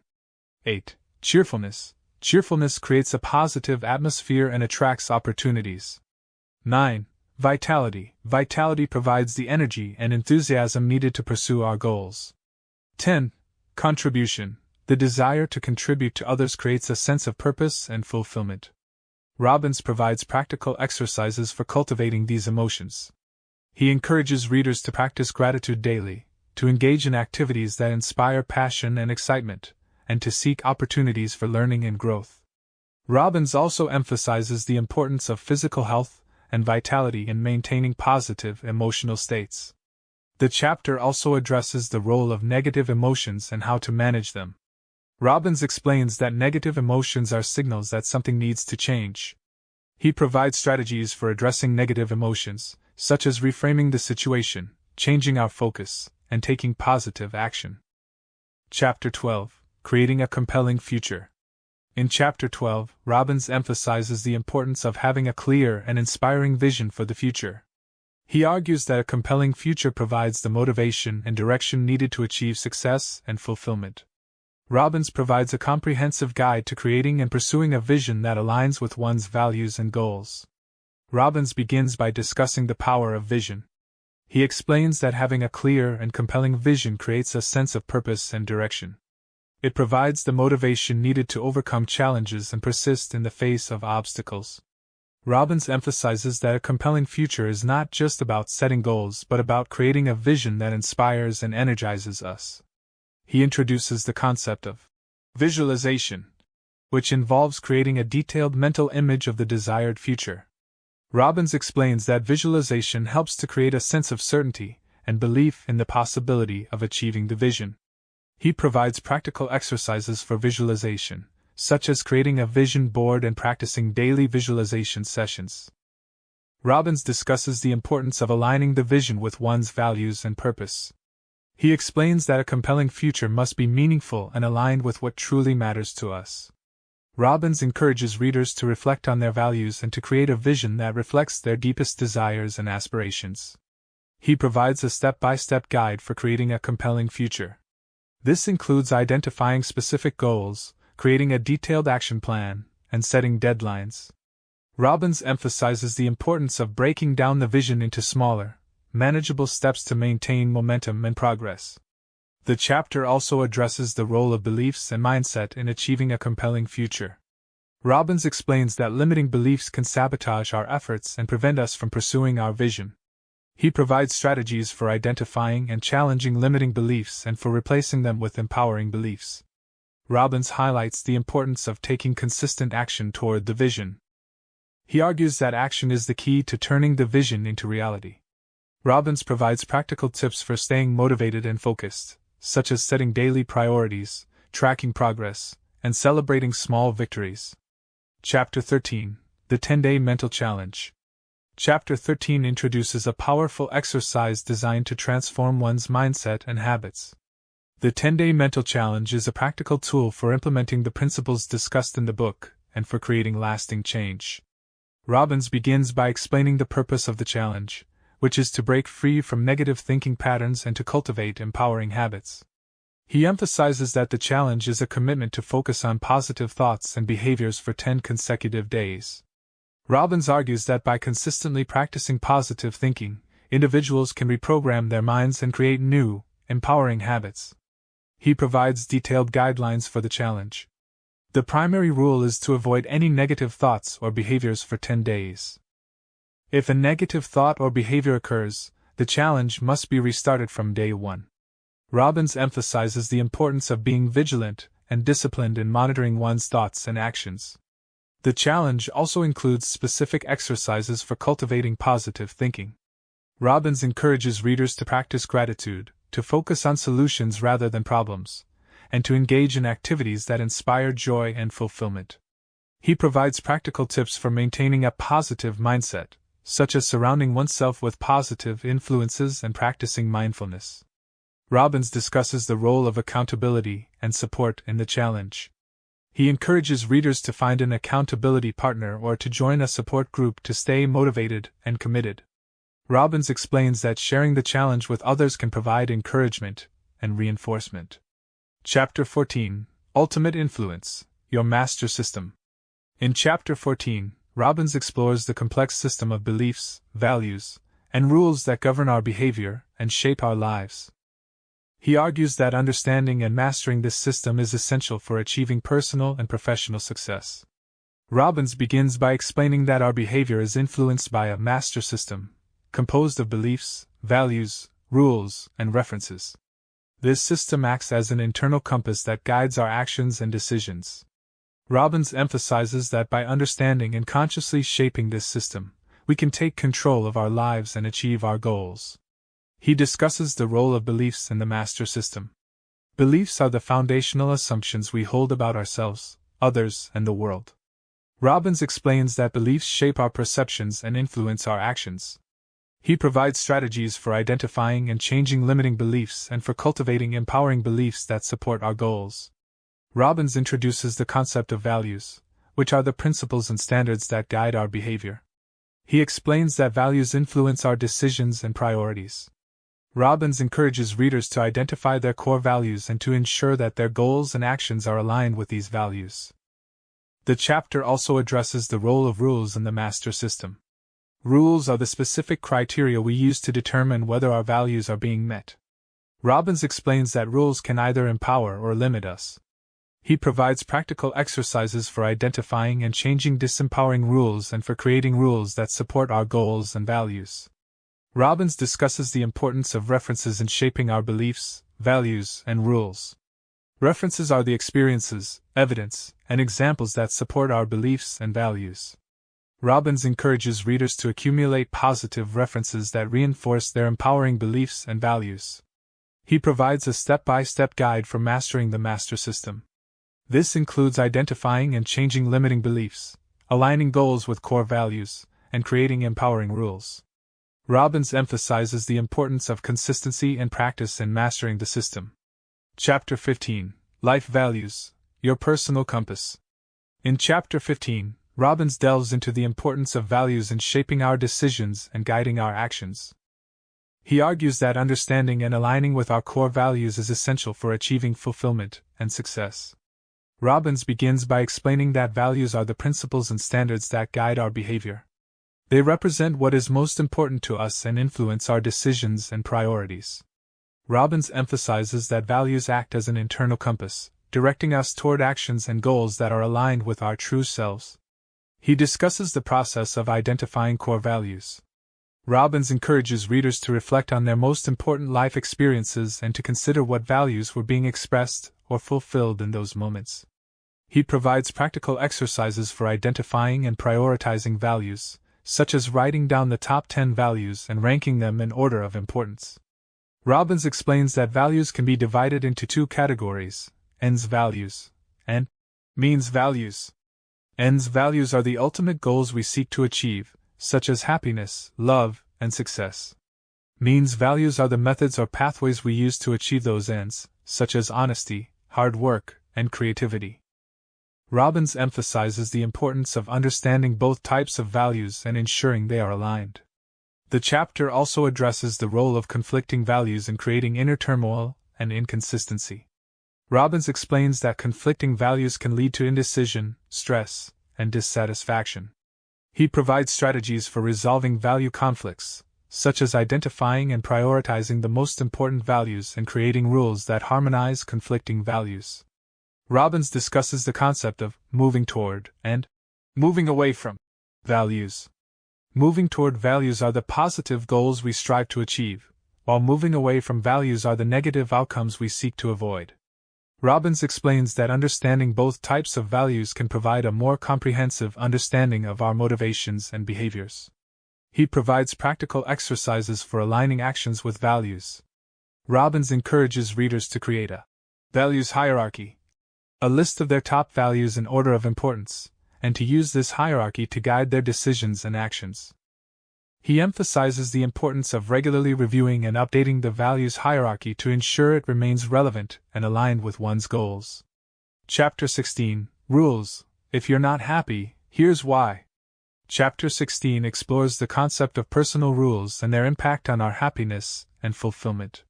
8. Cheerfulness. Cheerfulness creates a positive atmosphere and attracts opportunities. 9. Vitality. Vitality provides the energy and enthusiasm needed to pursue our goals. 10. Contribution. The desire to contribute to others creates a sense of purpose and fulfillment. Robbins provides practical exercises for cultivating these emotions. He encourages readers to practice gratitude daily, to engage in activities that inspire passion and excitement, and to seek opportunities for learning and growth. Robbins also emphasizes the importance of physical health and vitality in maintaining positive emotional states. The chapter also addresses the role of negative emotions and how to manage them. Robbins explains that negative emotions are signals that something needs to change. He provides strategies for addressing negative emotions, such as reframing the situation, changing our focus, and taking positive action. Chapter 12. Creating a compelling future. In Chapter 12, Robbins emphasizes the importance of having a clear and inspiring vision for the future. He argues that a compelling future provides the motivation and direction needed to achieve success and fulfillment. Robbins provides a comprehensive guide to creating and pursuing a vision that aligns with one's values and goals. Robbins begins by discussing the power of vision. He explains that having a clear and compelling vision creates a sense of purpose and direction. It provides the motivation needed to overcome challenges and persist in the face of obstacles. Robbins emphasizes that a compelling future is not just about setting goals but about creating a vision that inspires and energizes us. He introduces the concept of visualization, which involves creating a detailed mental image of the desired future. Robbins explains that visualization helps to create a sense of certainty and belief in the possibility of achieving the vision. He provides practical exercises for visualization, such as creating a vision board and practicing daily visualization sessions. Robbins discusses the importance of aligning the vision with one's values and purpose. He explains that a compelling future must be meaningful and aligned with what truly matters to us. Robbins encourages readers to reflect on their values and to create a vision that reflects their deepest desires and aspirations. He provides a step-by-step guide for creating a compelling future. This includes identifying specific goals, creating a detailed action plan, and setting deadlines. Robbins emphasizes the importance of breaking down the vision into smaller, manageable steps to maintain momentum and progress. The chapter also addresses the role of beliefs and mindset in achieving a compelling future. Robbins explains that limiting beliefs can sabotage our efforts and prevent us from pursuing our vision. He provides strategies for identifying and challenging limiting beliefs and for replacing them with empowering beliefs. Robbins highlights the importance of taking consistent action toward the vision. He argues that action is the key to turning the vision into reality. Robbins provides practical tips for staying motivated and focused, such as setting daily priorities, tracking progress, and celebrating small victories. Chapter 13. The 10-Day Mental Challenge. Chapter 13 introduces a powerful exercise designed to transform one's mindset and habits. The 10-Day Mental Challenge is a practical tool for implementing the principles discussed in the book and for creating lasting change. Robbins begins by explaining the purpose of the challenge, which is to break free from negative thinking patterns and to cultivate empowering habits. He emphasizes that the challenge is a commitment to focus on positive thoughts and behaviors for 10 consecutive days. Robbins argues that by consistently practicing positive thinking, individuals can reprogram their minds and create new, empowering habits. He provides detailed guidelines for the challenge. The primary rule is to avoid any negative thoughts or behaviors for 10 days. If a negative thought or behavior occurs, the challenge must be restarted from day 1. Robbins emphasizes the importance of being vigilant and disciplined in monitoring one's thoughts and actions. The challenge also includes specific exercises for cultivating positive thinking. Robbins encourages readers to practice gratitude, to focus on solutions rather than problems, and to engage in activities that inspire joy and fulfillment. He provides practical tips for maintaining a positive mindset, such as surrounding oneself with positive influences and practicing mindfulness. Robbins discusses the role of accountability and support in the challenge. He encourages readers to find an accountability partner or to join a support group to stay motivated and committed. Robbins explains that sharing the challenge with others can provide encouragement and reinforcement. Chapter 14: Ultimate Influence, Your Master System. In Chapter 14, Robbins explores the complex system of beliefs, values, and rules that govern our behavior and shape our lives. He argues that understanding and mastering this system is essential for achieving personal and professional success. Robbins begins by explaining that our behavior is influenced by a master system, composed of beliefs, values, rules, and references. This system acts as an internal compass that guides our actions and decisions. Robbins emphasizes that by understanding and consciously shaping this system, we can take control of our lives and achieve our goals. He discusses the role of beliefs in the master system. Beliefs are the foundational assumptions we hold about ourselves, others, and the world. Robbins explains that beliefs shape our perceptions and influence our actions. He provides strategies for identifying and changing limiting beliefs and for cultivating empowering beliefs that support our goals. Robbins introduces the concept of values, which are the principles and standards that guide our behavior. He explains that values influence our decisions and priorities. Robbins encourages readers to identify their core values and to ensure that their goals and actions are aligned with these values. The chapter also addresses the role of rules in the master system. Rules are the specific criteria we use to determine whether our values are being met. Robbins explains that rules can either empower or limit us. He provides practical exercises for identifying and changing disempowering rules and for creating rules that support our goals and values. Robbins discusses the importance of references in shaping our beliefs, values, and rules. References are the experiences, evidence, and examples that support our beliefs and values. Robbins encourages readers to accumulate positive references that reinforce their empowering beliefs and values. He provides a step-by-step guide for mastering the master system. This includes identifying and changing limiting beliefs, aligning goals with core values, and creating empowering rules. Robbins emphasizes the importance of consistency and practice in mastering the system. Chapter 15: Life Values, Your Personal Compass. In Chapter 15, Robbins delves into the importance of values in shaping our decisions and guiding our actions. He argues that understanding and aligning with our core values is essential for achieving fulfillment and success. Robbins begins by explaining that values are the principles and standards that guide our behavior. They represent what is most important to us and influence our decisions and priorities. Robbins emphasizes that values act as an internal compass, directing us toward actions and goals that are aligned with our true selves. He discusses the process of identifying core values. Robbins encourages readers to reflect on their most important life experiences and to consider what values were being expressed or fulfilled in those moments. He provides practical exercises for identifying and prioritizing values, such as writing down the top 10 values and ranking them in order of importance. Robbins explains that values can be divided into two categories: ends values and means values. Ends values are the ultimate goals we seek to achieve, such as happiness, love, and success. Means values are the methods or pathways we use to achieve those ends, such as honesty, hard work, and creativity. Robbins emphasizes the importance of understanding both types of values and ensuring they are aligned. The chapter also addresses the role of conflicting values in creating inner turmoil and inconsistency. Robbins explains that conflicting values can lead to indecision, stress, and dissatisfaction. He provides strategies for resolving value conflicts, such as identifying and prioritizing the most important values and creating rules that harmonize conflicting values. Robbins discusses the concept of moving toward and moving away from values. Moving toward values are the positive goals we strive to achieve, while moving away from values are the negative outcomes we seek to avoid. Robbins explains that understanding both types of values can provide a more comprehensive understanding of our motivations and behaviors. He provides practical exercises for aligning actions with values. Robbins encourages readers to create a values hierarchy, a list of their top values in order of importance, and to use this hierarchy to guide their decisions and actions. He emphasizes the importance of regularly reviewing and updating the values hierarchy to ensure it remains relevant and aligned with one's goals. Chapter 16, Rules. If you're not happy, here's why. Chapter 16 explores the concept of personal rules and their impact on our happiness and fulfillment.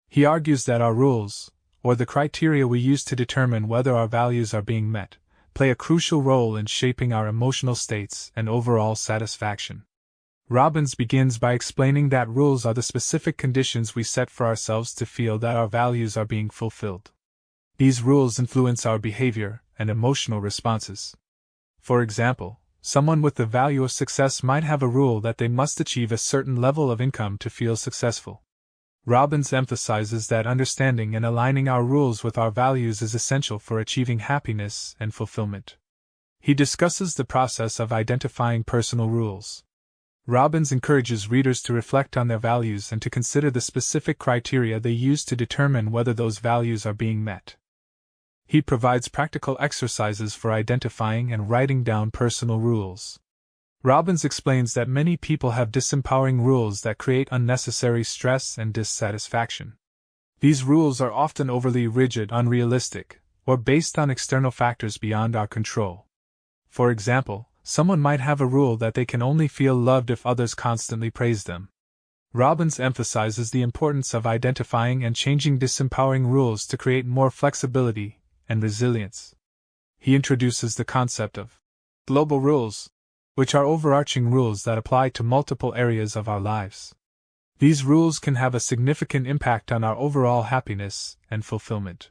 He argues that our rules, or the criteria we use to determine whether our values are being met, play a crucial role in shaping our emotional states and overall satisfaction. Robbins begins by explaining that rules are the specific conditions we set for ourselves to feel that our values are being fulfilled. These rules influence our behavior and emotional responses. For example, someone with the value of success might have a rule that they must achieve a certain level of income to feel successful. Robbins emphasizes that understanding and aligning our rules with our values is essential for achieving happiness and fulfillment. He discusses the process of identifying personal rules. Robbins encourages readers to reflect on their values and to consider the specific criteria they use to determine whether those values are being met. He provides practical exercises for identifying and writing down personal rules. Robbins explains that many people have disempowering rules that create unnecessary stress and dissatisfaction. These rules are often overly rigid, unrealistic, or based on external factors beyond our control. For example, someone might have a rule that they can only feel loved if others constantly praise them. Robbins emphasizes the importance of identifying and changing disempowering rules to create more flexibility and resilience. He introduces the concept of global rules, which are overarching rules that apply to multiple areas of our lives. These rules can have a significant impact on our overall happiness and fulfillment.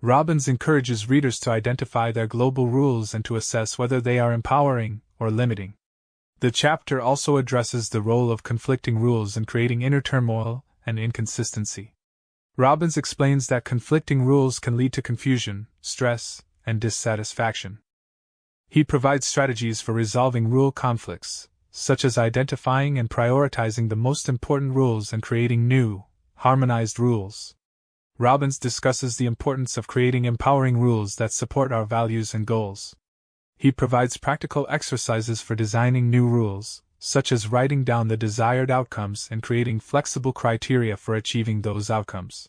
Robbins encourages readers to identify their global rules and to assess whether they are empowering or limiting. The chapter also addresses the role of conflicting rules in creating inner turmoil and inconsistency. Robbins explains that conflicting rules can lead to confusion, stress, and dissatisfaction. He provides strategies for resolving rule conflicts, such as identifying and prioritizing the most important rules and creating new, harmonized rules. Robbins discusses the importance of creating empowering rules that support our values and goals. He provides practical exercises for designing new rules, such as writing down the desired outcomes and creating flexible criteria for achieving those outcomes.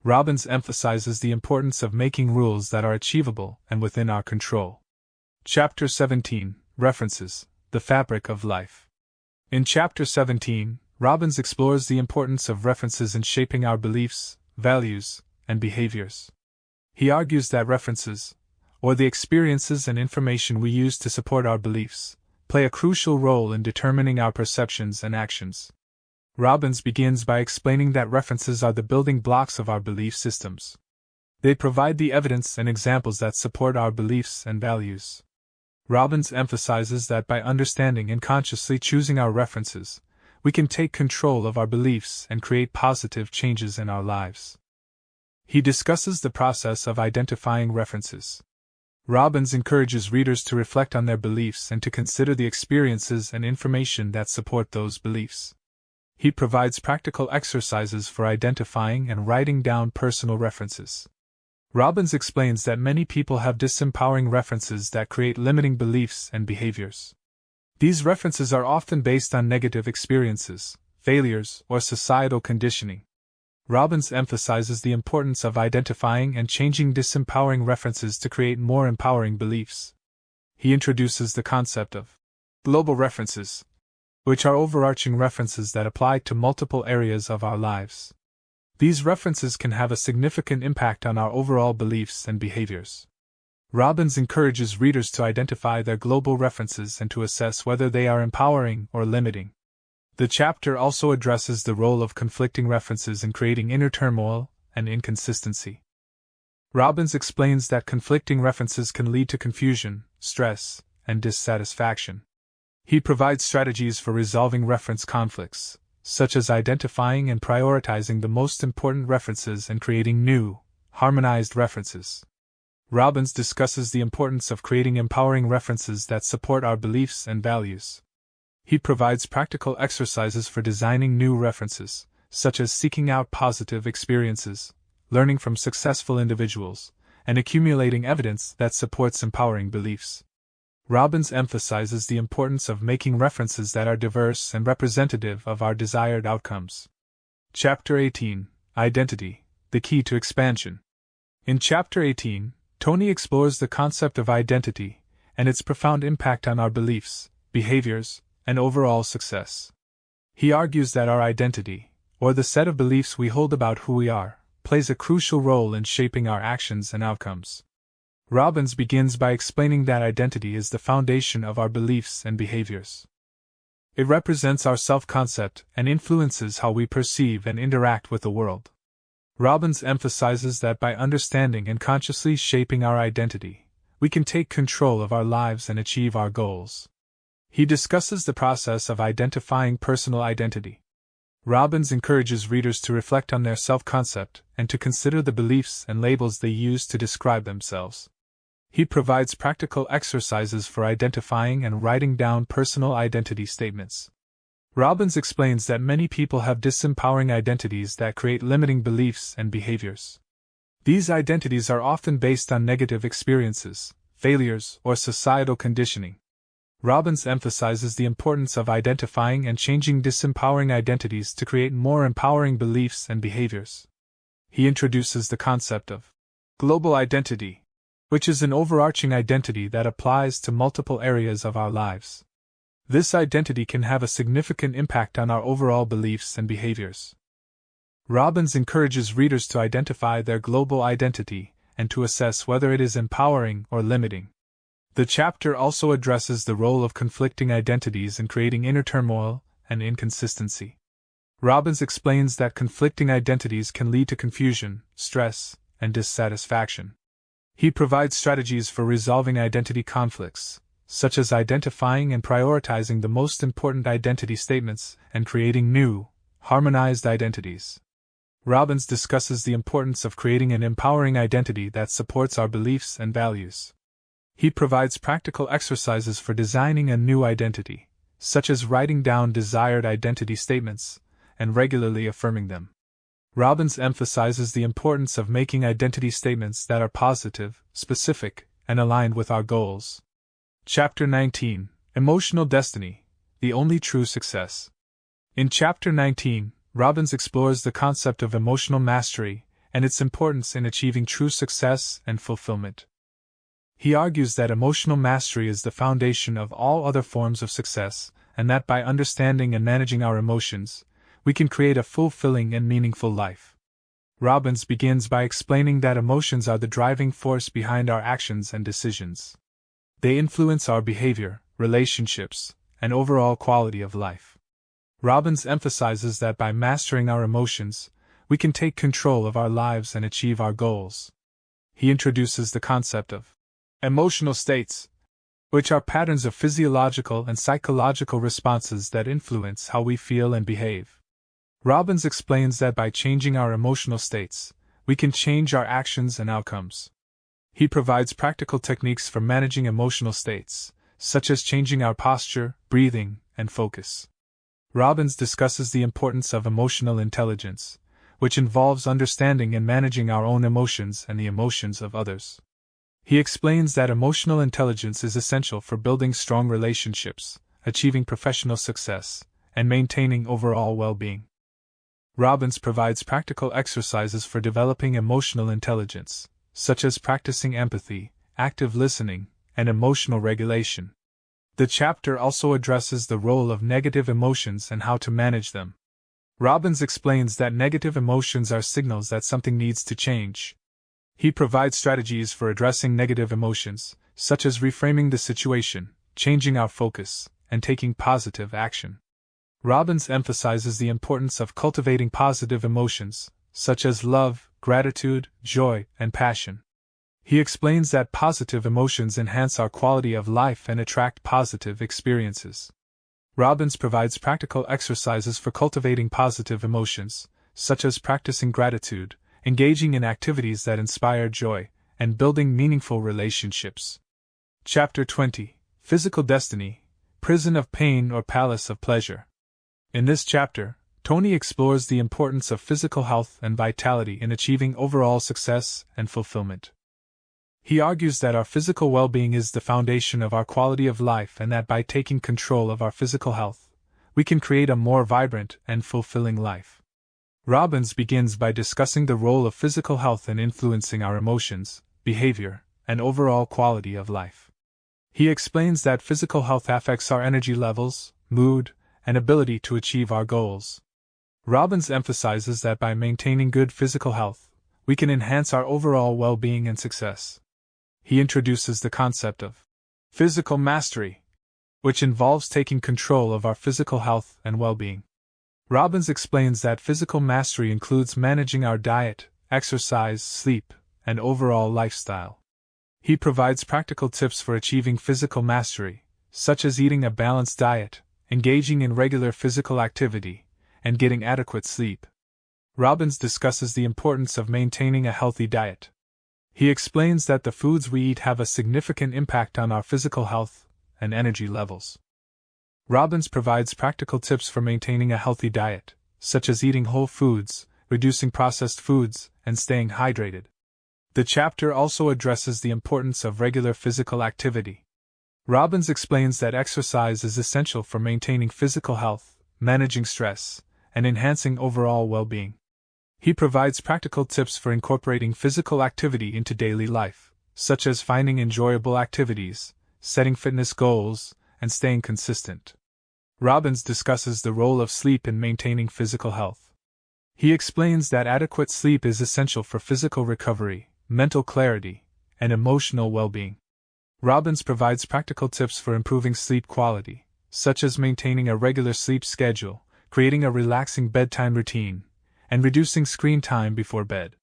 Robbins emphasizes the importance of making rules that are achievable and within our control. Chapter 17, References, the Fabric of Life. In Chapter 17, Robbins explores the importance of references in shaping our beliefs, values, and behaviors. He argues that references, or the experiences and information we use to support our beliefs, play a crucial role in determining our perceptions and actions. Robbins begins by explaining that references are the building blocks of our belief systems. They provide the evidence and examples that support our beliefs and values. Robbins emphasizes that by understanding and consciously choosing our references, we can take control of our beliefs and create positive changes in our lives. He discusses the process of identifying references. Robbins encourages readers to reflect on their beliefs and to consider the experiences and information that support those beliefs. He provides practical exercises for identifying and writing down personal references. Robbins explains that many people have disempowering references that create limiting beliefs and behaviors. These references are often based on negative experiences, failures, or societal conditioning. Robbins emphasizes the importance of identifying and changing disempowering references to create more empowering beliefs. He introduces the concept of global references, which are overarching references that apply to multiple areas of our lives. These references can have a significant impact on our overall beliefs and behaviors. Robbins encourages readers to identify their global references and to assess whether they are empowering or limiting. The chapter also addresses the role of conflicting references in creating inner turmoil and inconsistency. Robbins explains that conflicting references can lead to confusion, stress, and dissatisfaction. He provides strategies for resolving reference conflicts, such as identifying and prioritizing the most important references and creating new, harmonized references. Robbins discusses the importance of creating empowering references that support our beliefs and values. He provides practical exercises for designing new references, such as seeking out positive experiences, learning from successful individuals, and accumulating evidence that supports empowering beliefs. Robbins emphasizes the importance of making references that are diverse and representative of our desired outcomes. Chapter 18: Identity, the Key to Expansion. In Chapter 18, Tony explores the concept of identity and its profound impact on our beliefs, behaviors, and overall success. He argues that our identity, or the set of beliefs we hold about who we are, plays a crucial role in shaping our actions and outcomes. Robbins begins by explaining that identity is the foundation of our beliefs and behaviors. It represents our self-concept and influences how we perceive and interact with the world. Robbins emphasizes that by understanding and consciously shaping our identity, we can take control of our lives and achieve our goals. He discusses the process of identifying personal identity. Robbins encourages readers to reflect on their self-concept and to consider the beliefs and labels they use to describe themselves. He provides practical exercises for identifying and writing down personal identity statements. Robbins explains that many people have disempowering identities that create limiting beliefs and behaviors. These identities are often based on negative experiences, failures, or societal conditioning. Robbins emphasizes the importance of identifying and changing disempowering identities to create more empowering beliefs and behaviors. He introduces the concept of global identity, which is an overarching identity that applies to multiple areas of our lives. This identity can have a significant impact on our overall beliefs and behaviors. Robbins encourages readers to identify their global identity and to assess whether it is empowering or limiting. The chapter also addresses the role of conflicting identities in creating inner turmoil and inconsistency. Robbins explains that conflicting identities can lead to confusion, stress, and dissatisfaction. He provides strategies for resolving identity conflicts, such as identifying and prioritizing the most important identity statements and creating new, harmonized identities. Robbins discusses the importance of creating an empowering identity that supports our beliefs and values. He provides practical exercises for designing a new identity, such as writing down desired identity statements and regularly affirming them. Robbins emphasizes the importance of making identity statements that are positive, specific, and aligned with our goals. Chapter 19: Emotional Destiny, the Only True Success. In Chapter 19, Robbins explores the concept of emotional mastery and its importance in achieving true success and fulfillment. He argues that emotional mastery is the foundation of all other forms of success, and that by understanding and managing our emotions, we can create a fulfilling and meaningful life. Robbins begins by explaining that emotions are the driving force behind our actions and decisions. They influence our behavior, relationships, and overall quality of life. Robbins emphasizes that by mastering our emotions, we can take control of our lives and achieve our goals. He introduces the concept of emotional states, which are patterns of physiological and psychological responses that influence how we feel and behave. Robbins explains that by changing our emotional states, we can change our actions and outcomes. He provides practical techniques for managing emotional states, such as changing our posture, breathing, and focus. Robbins discusses the importance of emotional intelligence, which involves understanding and managing our own emotions and the emotions of others. He explains that emotional intelligence is essential for building strong relationships, achieving professional success, and maintaining overall well-being. Robbins provides practical exercises for developing emotional intelligence, such as practicing empathy, active listening, and emotional regulation. The chapter also addresses the role of negative emotions and how to manage them. Robbins explains that negative emotions are signals that something needs to change. He provides strategies for addressing negative emotions, such as reframing the situation, changing our focus, and taking positive action. Robbins emphasizes the importance of cultivating positive emotions, such as love, gratitude, joy, and passion. He explains that positive emotions enhance our quality of life and attract positive experiences. Robbins provides practical exercises for cultivating positive emotions, such as practicing gratitude engaging in activities that inspire joy, and building meaningful relationships. Chapter 20: Physical Destiny, Prison of Pain or Palace of Pleasure. In this chapter, Tony explores the importance of physical health and vitality in achieving overall success and fulfillment. He argues that our physical well-being is the foundation of our quality of life and that by taking control of our physical health, we can create a more vibrant and fulfilling life. Robbins begins by discussing the role of physical health in influencing our emotions, behavior, and overall quality of life. He explains that physical health affects our energy levels, mood, and ability to achieve our goals. Robbins emphasizes that by maintaining good physical health, we can enhance our overall well-being and success. He introduces the concept of physical mastery, which involves taking control of our physical health and well-being. Robbins explains that physical mastery includes managing our diet, exercise, sleep, and overall lifestyle. He provides practical tips for achieving physical mastery, such as eating a balanced diet, engaging in regular physical activity, and getting adequate sleep. Robbins discusses the importance of maintaining a healthy diet. He explains that the foods we eat have a significant impact on our physical health and energy levels. Robbins provides practical tips for maintaining a healthy diet, such as eating whole foods, reducing processed foods, and staying hydrated. The chapter also addresses the importance of regular physical activity. Robbins explains that exercise is essential for maintaining physical health, managing stress, and enhancing overall well-being. He provides practical tips for incorporating physical activity into daily life, such as finding enjoyable activities, setting fitness goals, and staying consistent. Robbins discusses the role of sleep in maintaining physical health. He explains that adequate sleep is essential for physical recovery, mental clarity, and emotional well-being. Robbins provides practical tips for improving sleep quality, such as maintaining a regular sleep schedule, creating a relaxing bedtime routine, and reducing screen time before bed.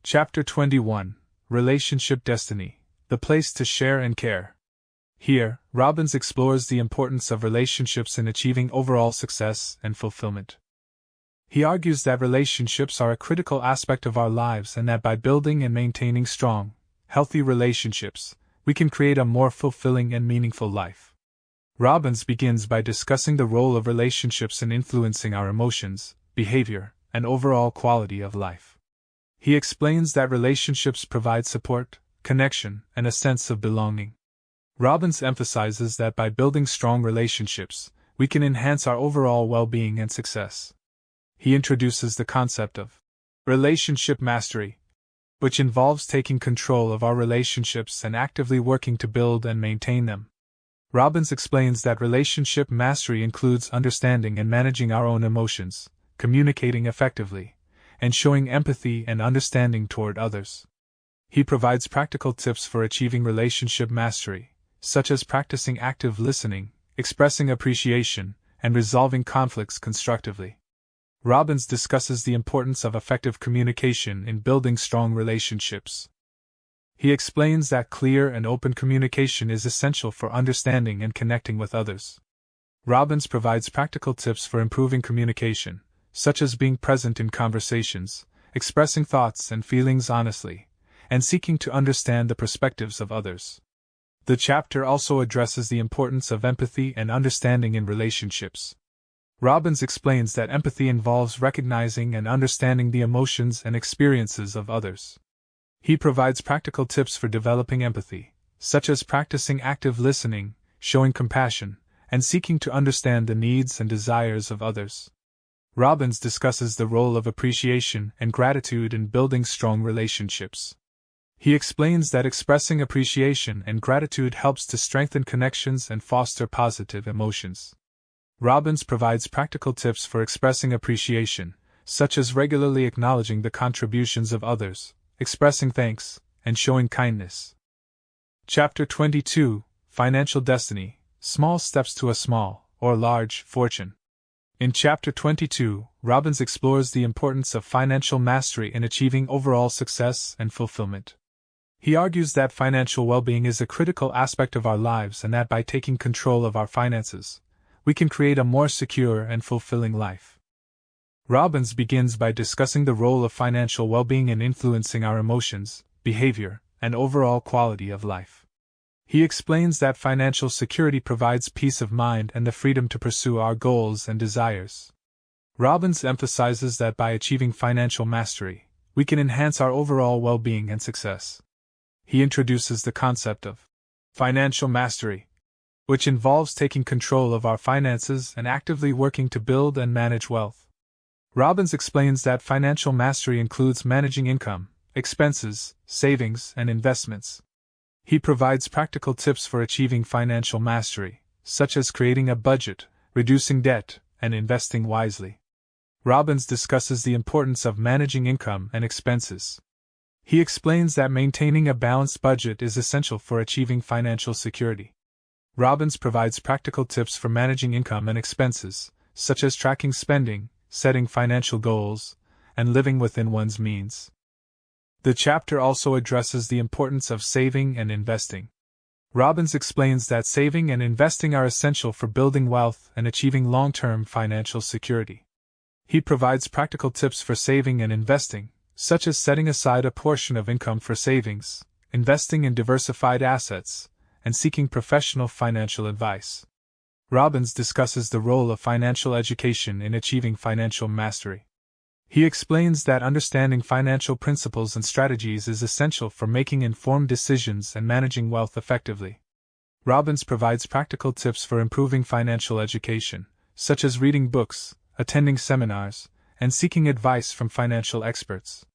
Chapter 21: Relationship Destiny, the Place to Share and Care. Here, Robbins explores the importance of relationships in achieving overall success and fulfillment. He argues that relationships are a critical aspect of our lives and that by building and maintaining strong, healthy relationships, we can create a more fulfilling and meaningful life. Robbins begins by discussing the role of relationships in influencing our emotions, behavior, and overall quality of life. He explains that relationships provide support, connection, and a sense of belonging. Robbins emphasizes that by building strong relationships, we can enhance our overall well-being and success. He introduces the concept of relationship mastery, which involves taking control of our relationships and actively working to build and maintain them. Robbins explains that relationship mastery includes understanding and managing our own emotions, communicating effectively, and showing empathy and understanding toward others. He provides practical tips for achieving relationship mastery, such as practicing active listening, expressing appreciation, and resolving conflicts constructively. Robbins discusses the importance of effective communication in building strong relationships. He explains that clear and open communication is essential for understanding and connecting with others. Robbins provides practical tips for improving communication, such as being present in conversations, expressing thoughts and feelings honestly, and seeking to understand the perspectives of others. The chapter also addresses the importance of empathy and understanding in relationships. Robbins explains that empathy involves recognizing and understanding the emotions and experiences of others. He provides practical tips for developing empathy, such as practicing active listening, showing compassion, and seeking to understand the needs and desires of others. Robbins discusses the role of appreciation and gratitude in building strong relationships. He explains that expressing appreciation and gratitude helps to strengthen connections and foster positive emotions. Robbins provides practical tips for expressing appreciation, such as regularly acknowledging the contributions of others, expressing thanks, and showing kindness. Chapter 22: Financial Destiny, Small Steps to a Small or Large Fortune. In Chapter 22, Robbins explores the importance of financial mastery in achieving overall success and fulfillment. He argues that financial well-being is a critical aspect of our lives and that by taking control of our finances, we can create a more secure and fulfilling life. Robbins begins by discussing the role of financial well-being in influencing our emotions, behavior, and overall quality of life. He explains that financial security provides peace of mind and the freedom to pursue our goals and desires. Robbins emphasizes that by achieving financial mastery, we can enhance our overall well-being and success. He introduces the concept of financial mastery, which involves taking control of our finances and actively working to build and manage wealth. Robbins explains that financial mastery includes managing income, expenses, savings, and investments. He provides practical tips for achieving financial mastery, such as creating a budget, reducing debt, and investing wisely. Robbins discusses the importance of managing income and expenses. He explains that maintaining a balanced budget is essential for achieving financial security. Robbins provides practical tips for managing income and expenses, such as tracking spending, setting financial goals, and living within one's means. The chapter also addresses the importance of saving and investing. Robbins explains that saving and investing are essential for building wealth and achieving long-term financial security. He provides practical tips for saving and investing, such as setting aside a portion of income for savings, investing in diversified assets, and seeking professional financial advice. Robbins discusses the role of financial education in achieving financial mastery. He explains that understanding financial principles and strategies is essential for making informed decisions and managing wealth effectively. Robbins provides practical tips for improving financial education, such as reading books, attending seminars, and seeking advice from financial experts.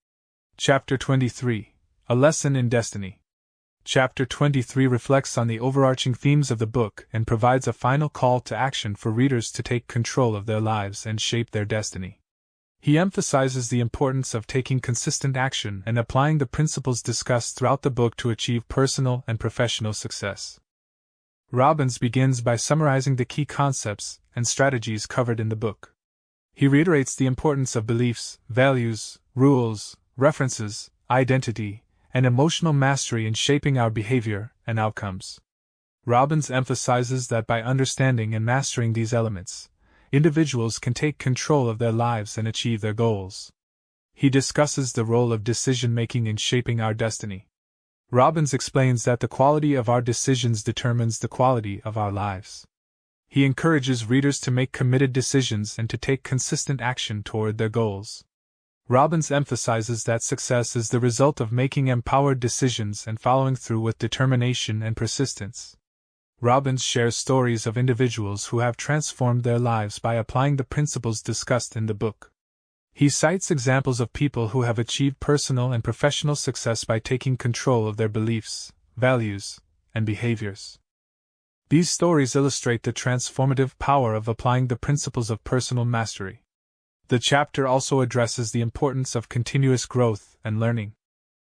Chapter 23: A Lesson in Destiny. Chapter 23 reflects on the overarching themes of the book and provides a final call to action for readers to take control of their lives and shape their destiny. He emphasizes the importance of taking consistent action and applying the principles discussed throughout the book to achieve personal and professional success. Robbins begins by summarizing the key concepts and strategies covered in the book. He reiterates the importance of beliefs, values, rules, references, identity, and emotional mastery in shaping our behavior and outcomes. Robbins emphasizes that by understanding and mastering these elements, individuals can take control of their lives and achieve their goals. He discusses the role of decision-making in shaping our destiny. Robbins explains that the quality of our decisions determines the quality of our lives. He encourages readers to make committed decisions and to take consistent action toward their goals. Robbins emphasizes that success is the result of making empowered decisions and following through with determination and persistence. Robbins shares stories of individuals who have transformed their lives by applying the principles discussed in the book. He cites examples of people who have achieved personal and professional success by taking control of their beliefs, values, and behaviors. These stories illustrate the transformative power of applying the principles of personal mastery. The chapter also addresses the importance of continuous growth and learning.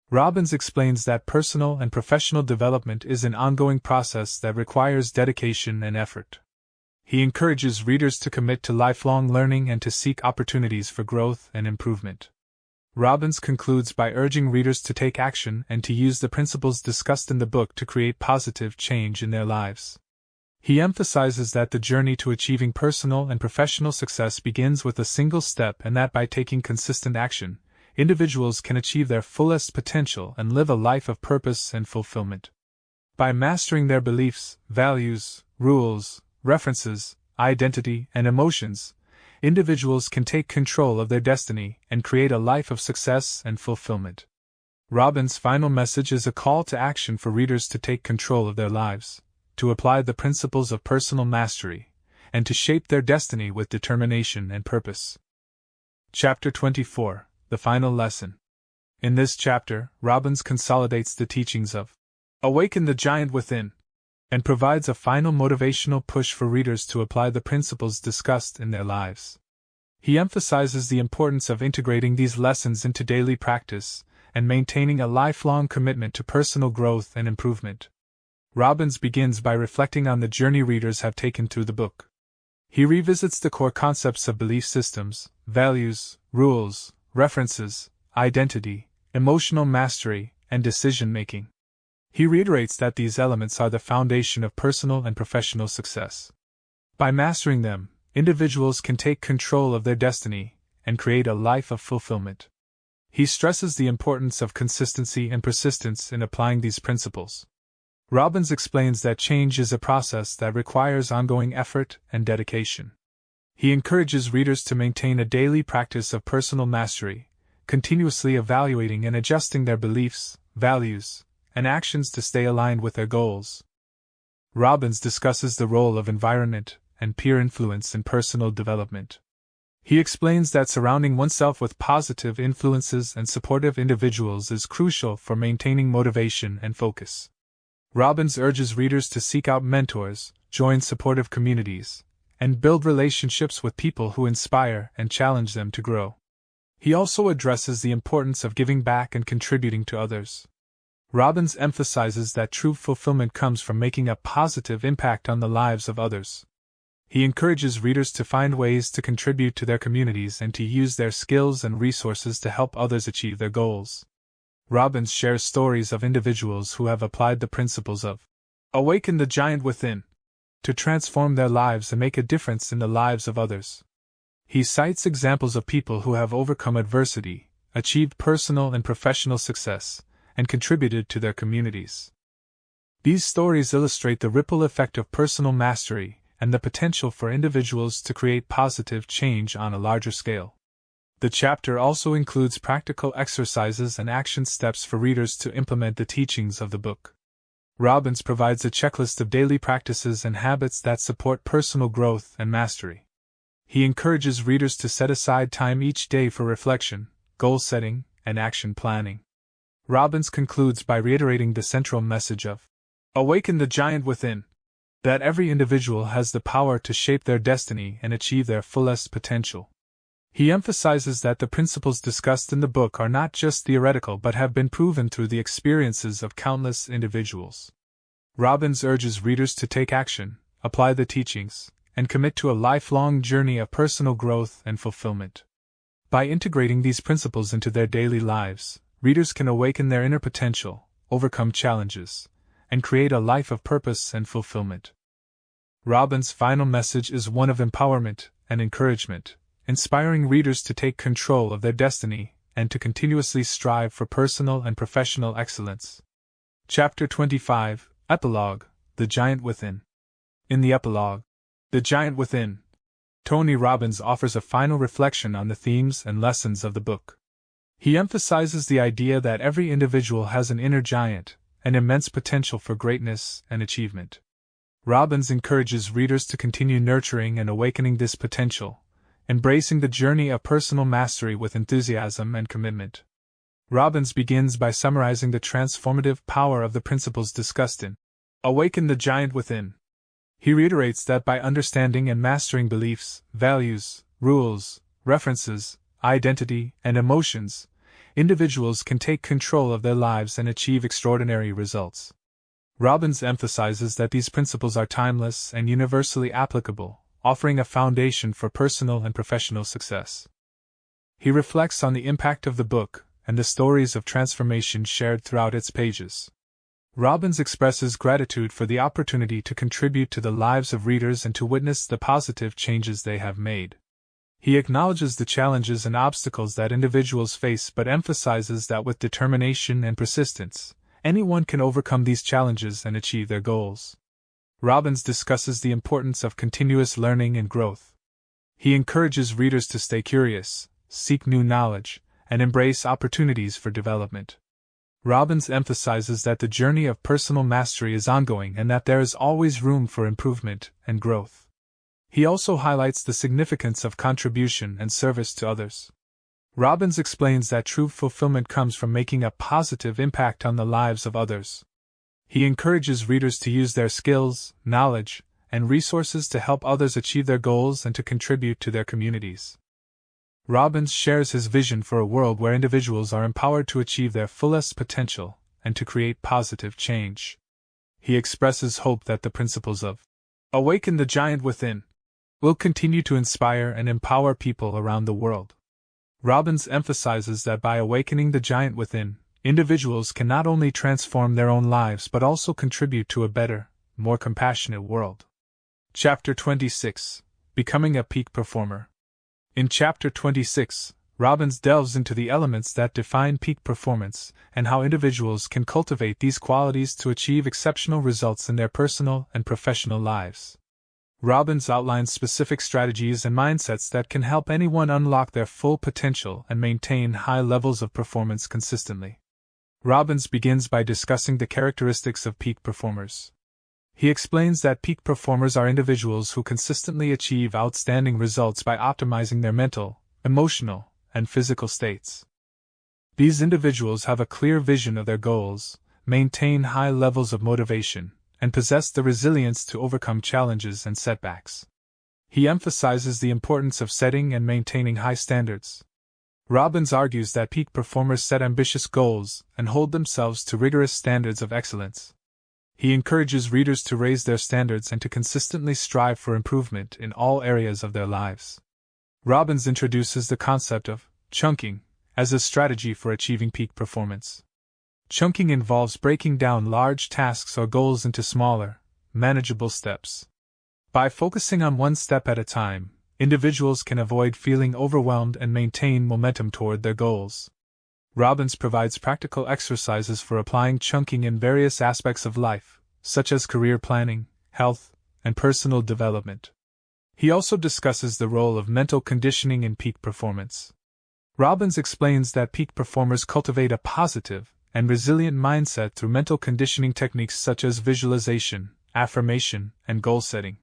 Robbins explains that personal and professional development is an ongoing process that requires dedication and effort. He encourages readers to commit to lifelong learning and to seek opportunities for growth and improvement. Robbins concludes by urging readers to take action and to use the principles discussed in the book to create positive change in their lives. He emphasizes that the journey to achieving personal and professional success begins with a single step and that by taking consistent action, individuals can achieve their fullest potential and live a life of purpose and fulfillment. By mastering their beliefs, values, rules, references, identity, and emotions, individuals can take control of their destiny and create a life of success and fulfillment. Robbins' final message is a call to action for readers to take control of their lives, to apply the principles of personal mastery, and to shape their destiny with determination and purpose. Chapter 24: The Final Lesson. In this chapter, Robbins consolidates the teachings of Awaken the Giant Within, and provides a final motivational push for readers to apply the principles discussed in their lives. He emphasizes the importance of integrating these lessons into daily practice and maintaining a lifelong commitment to personal growth and improvement. Robbins begins by reflecting on the journey readers have taken through the book. He revisits the core concepts of belief systems, values, rules, references, identity, emotional mastery, and decision-making. He reiterates that these elements are the foundation of personal and professional success. By mastering them, individuals can take control of their destiny and create a life of fulfillment. He stresses the importance of consistency and persistence in applying these principles. Robbins explains that change is a process that requires ongoing effort and dedication. He encourages readers to maintain a daily practice of personal mastery, continuously evaluating and adjusting their beliefs, values, and actions to stay aligned with their goals. Robbins discusses the role of environment and peer influence in personal development. He explains that surrounding oneself with positive influences and supportive individuals is crucial for maintaining motivation and focus. Robbins urges readers to seek out mentors, join supportive communities, and build relationships with people who inspire and challenge them to grow. He also addresses the importance of giving back and contributing to others. Robbins emphasizes that true fulfillment comes from making a positive impact on the lives of others. He encourages readers to find ways to contribute to their communities and to use their skills and resources to help others achieve their goals. Robbins shares stories of individuals who have applied the principles of Awaken the Giant Within to transform their lives and make a difference in the lives of others. He cites examples of people who have overcome adversity, achieved personal and professional success, and contributed to their communities. These stories illustrate the ripple effect of personal mastery and the potential for individuals to create positive change on a larger scale. The chapter also includes practical exercises and action steps for readers to implement the teachings of the book. Robbins provides a checklist of daily practices and habits that support personal growth and mastery. He encourages readers to set aside time each day for reflection, goal setting, and action planning. Robbins concludes by reiterating the central message of Awaken the Giant Within, that every individual has the power to shape their destiny and achieve their fullest potential. He emphasizes that the principles discussed in the book are not just theoretical but have been proven through the experiences of countless individuals. Robbins urges readers to take action, apply the teachings, and commit to a lifelong journey of personal growth and fulfillment. By integrating these principles into their daily lives, readers can awaken their inner potential, overcome challenges, and create a life of purpose and fulfillment. Robbins' final message is one of empowerment and encouragement, inspiring readers to take control of their destiny and to continuously strive for personal and professional excellence. Chapter 25, Epilogue, The Giant Within. In the epilogue, The Giant Within, Tony Robbins offers a final reflection on the themes and lessons of the book. He emphasizes the idea that every individual has an inner giant, an immense potential for greatness and achievement. Robbins encourages readers to continue nurturing and awakening this potential, embracing the journey of personal mastery with enthusiasm and commitment. Robbins begins by summarizing the transformative power of the principles discussed in Awaken the Giant Within. He reiterates that by understanding and mastering beliefs, values, rules, references, identity, and emotions, individuals can take control of their lives and achieve extraordinary results. Robbins emphasizes that these principles are timeless and universally applicable, offering a foundation for personal and professional success. He reflects on the impact of the book and the stories of transformation shared throughout its pages. Robbins expresses gratitude for the opportunity to contribute to the lives of readers and to witness the positive changes they have made. He acknowledges the challenges and obstacles that individuals face but emphasizes that with determination and persistence, anyone can overcome these challenges and achieve their goals. Robbins discusses the importance of continuous learning and growth. He encourages readers to stay curious, seek new knowledge, and embrace opportunities for development. Robbins emphasizes that the journey of personal mastery is ongoing and that there is always room for improvement and growth. He also highlights the significance of contribution and service to others. Robbins explains that true fulfillment comes from making a positive impact on the lives of others. He encourages readers to use their skills, knowledge, and resources to help others achieve their goals and to contribute to their communities. Robbins shares his vision for a world where individuals are empowered to achieve their fullest potential and to create positive change. He expresses hope that the principles of Awaken the Giant Within will continue to inspire and empower people around the world. Robbins emphasizes that by awakening the giant within, individuals can not only transform their own lives but also contribute to a better, more compassionate world. Chapter 26, Becoming a Peak Performer. In Chapter 26, Robbins delves into the elements that define peak performance and how individuals can cultivate these qualities to achieve exceptional results in their personal and professional lives. Robbins outlines specific strategies and mindsets that can help anyone unlock their full potential and maintain high levels of performance consistently. Robbins begins by discussing the characteristics of peak performers. He explains that peak performers are individuals who consistently achieve outstanding results by optimizing their mental, emotional, and physical states. These individuals have a clear vision of their goals, maintain high levels of motivation, and possess the resilience to overcome challenges and setbacks. He emphasizes the importance of setting and maintaining high standards. Robbins argues that peak performers set ambitious goals and hold themselves to rigorous standards of excellence. He encourages readers to raise their standards and to consistently strive for improvement in all areas of their lives. Robbins introduces the concept of chunking as a strategy for achieving peak performance. Chunking involves breaking down large tasks or goals into smaller, manageable steps. By focusing on one step at a time, individuals can avoid feeling overwhelmed and maintain momentum toward their goals. Robbins provides practical exercises for applying chunking in various aspects of life, such as career planning, health, and personal development. He also discusses the role of mental conditioning in peak performance. Robbins explains that peak performers cultivate a positive and resilient mindset through mental conditioning techniques such as visualization, affirmation, and goal setting.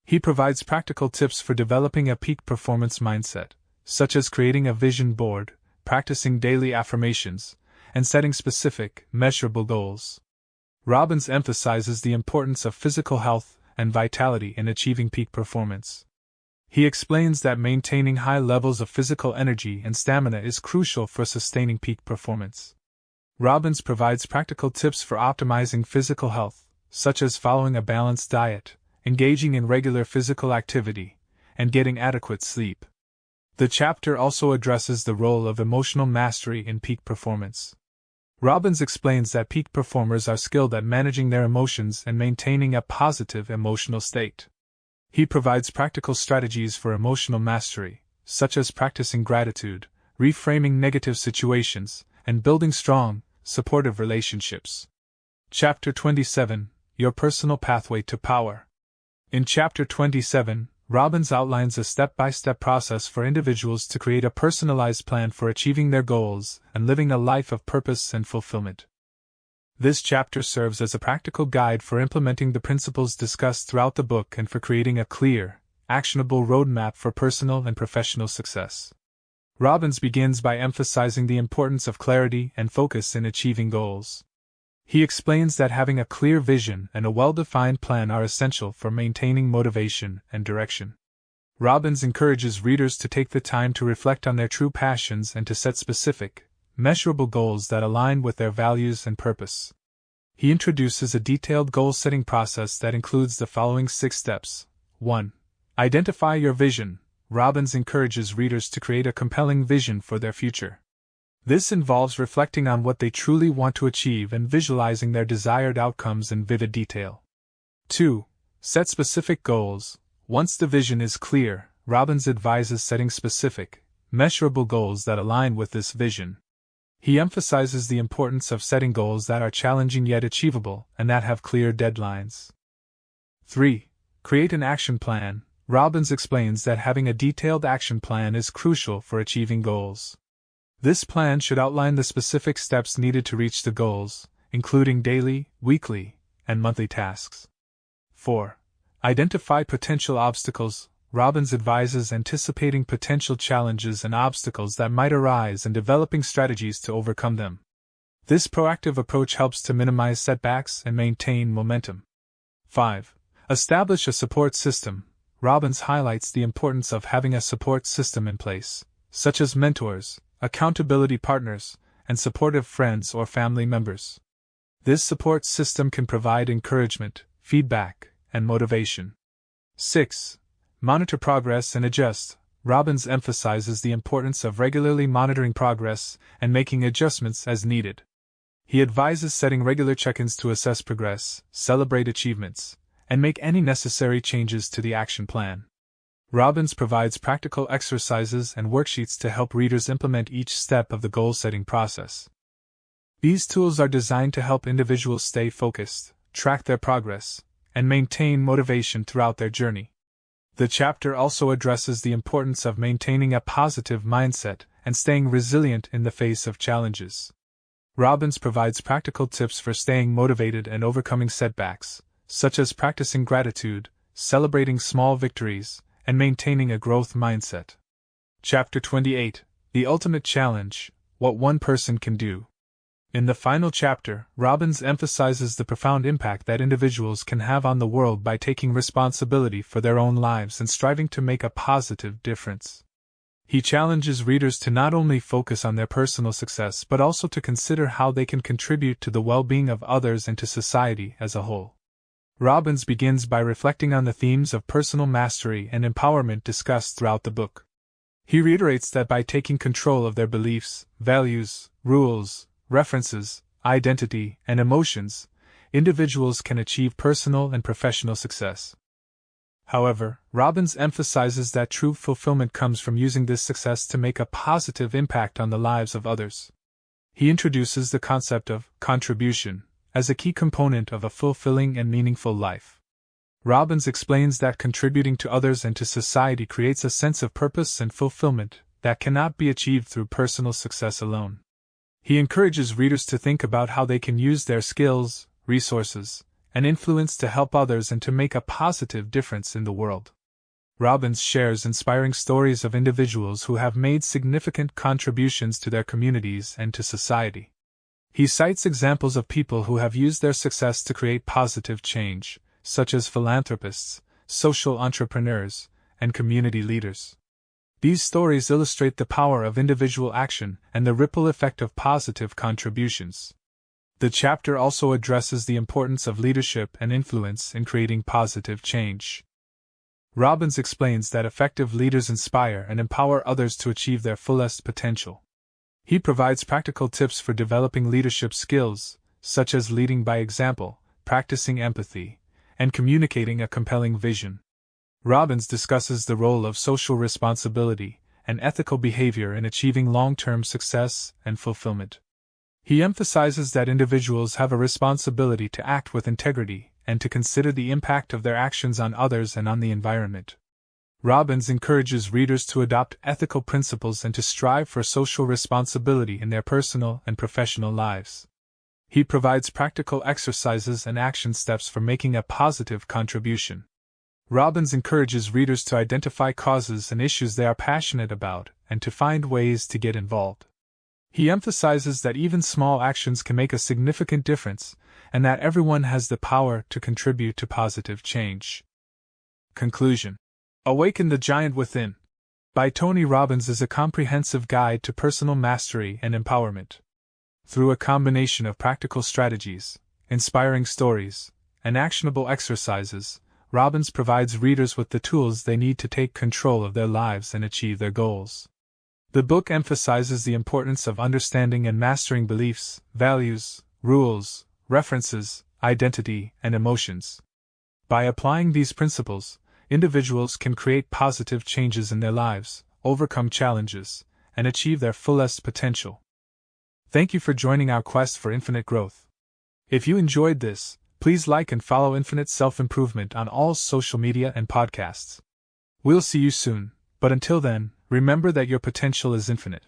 He provides practical tips for developing a peak performance mindset, such as creating a vision board, practicing daily affirmations, and setting specific, measurable goals. Robbins emphasizes the importance of physical health and vitality in achieving peak performance. He explains that maintaining high levels of physical energy and stamina is crucial for sustaining peak performance. Robbins provides practical tips for optimizing physical health, such as following a balanced diet, engaging in regular physical activity, and getting adequate sleep. The chapter also addresses the role of emotional mastery in peak performance. Robbins explains that peak performers are skilled at managing their emotions and maintaining a positive emotional state. He provides practical strategies for emotional mastery, such as practicing gratitude, reframing negative situations, and building strong, supportive relationships. Chapter 27: Your Personal Pathway to Power. In Chapter 27, Robbins outlines a step-by-step process for individuals to create a personalized plan for achieving their goals and living a life of purpose and fulfillment. This chapter serves as a practical guide for implementing the principles discussed throughout the book and for creating a clear, actionable roadmap for personal and professional success. Robbins begins by emphasizing the importance of clarity and focus in achieving goals. He explains that having a clear vision and a well-defined plan are essential for maintaining motivation and direction. Robbins encourages readers to take the time to reflect on their true passions and to set specific, measurable goals that align with their values and purpose. He introduces a detailed goal-setting process that includes the following 6 steps. 1. Identify your vision. Robbins encourages readers to create a compelling vision for their future. This involves reflecting on what they truly want to achieve and visualizing their desired outcomes in vivid detail. 2. Set specific goals. Once the vision is clear, Robbins advises setting specific, measurable goals that align with this vision. He emphasizes the importance of setting goals that are challenging yet achievable and that have clear deadlines. 3. Create an action plan. Robbins explains that having a detailed action plan is crucial for achieving goals. This plan should outline the specific steps needed to reach the goals, including daily, weekly, and monthly tasks. 4. Identify potential obstacles. Robbins advises anticipating potential challenges and obstacles that might arise and developing strategies to overcome them. This proactive approach helps to minimize setbacks and maintain momentum. 5. Establish a support system. Robbins highlights the importance of having a support system in place, such as mentors, accountability partners, and supportive friends or family members. This support system can provide encouragement, feedback, and motivation. 6. Monitor progress and adjust. Robbins emphasizes the importance of regularly monitoring progress and making adjustments as needed. He advises setting regular check-ins to assess progress, celebrate achievements, and make any necessary changes to the action plan. Robbins provides practical exercises and worksheets to help readers implement each step of the goal-setting process. These tools are designed to help individuals stay focused, track their progress, and maintain motivation throughout their journey. The chapter also addresses the importance of maintaining a positive mindset and staying resilient in the face of challenges. Robbins provides practical tips for staying motivated and overcoming setbacks, such as practicing gratitude, celebrating small victories, and maintaining a growth mindset. Chapter 28: The Ultimate Challenge: What One Person Can Do. In the final chapter, Robbins emphasizes the profound impact that individuals can have on the world by taking responsibility for their own lives and striving to make a positive difference. He challenges readers to not only focus on their personal success but also to consider how they can contribute to the well-being of others and to society as a whole. Robbins begins by reflecting on the themes of personal mastery and empowerment discussed throughout the book. He reiterates that by taking control of their beliefs, values, rules, references, identity, and emotions, individuals can achieve personal and professional success. However, Robbins emphasizes that true fulfillment comes from using this success to make a positive impact on the lives of others. He introduces the concept of contribution as a key component of a fulfilling and meaningful life. Robbins explains that contributing to others and to society creates a sense of purpose and fulfillment that cannot be achieved through personal success alone. He encourages readers to think about how they can use their skills, resources, and influence to help others and to make a positive difference in the world. Robbins shares inspiring stories of individuals who have made significant contributions to their communities and to society. He cites examples of people who have used their success to create positive change, such as philanthropists, social entrepreneurs, and community leaders. These stories illustrate the power of individual action and the ripple effect of positive contributions. The chapter also addresses the importance of leadership and influence in creating positive change. Robbins explains that effective leaders inspire and empower others to achieve their fullest potential. He provides practical tips for developing leadership skills, such as leading by example, practicing empathy, and communicating a compelling vision. Robbins discusses the role of social responsibility and ethical behavior in achieving long-term success and fulfillment. He emphasizes that individuals have a responsibility to act with integrity and to consider the impact of their actions on others and on the environment. Robbins encourages readers to adopt ethical principles and to strive for social responsibility in their personal and professional lives. He provides practical exercises and action steps for making a positive contribution. Robbins encourages readers to identify causes and issues they are passionate about and to find ways to get involved. He emphasizes that even small actions can make a significant difference and that everyone has the power to contribute to positive change. Conclusion: Awaken the Giant Within by Tony Robbins is a comprehensive guide to personal mastery and empowerment. Through a combination of practical strategies, inspiring stories, and actionable exercises, Robbins provides readers with the tools they need to take control of their lives and achieve their goals. The book emphasizes the importance of understanding and mastering beliefs, values, rules, references, identity, and emotions. By applying these principles, individuals can create positive changes in their lives, overcome challenges, and achieve their fullest potential. Thank you for joining our quest for infinite growth. If you enjoyed this, please like and follow Infinite Self-Improvement on all social media and podcasts. We'll see you soon, but until then, remember that your potential is infinite.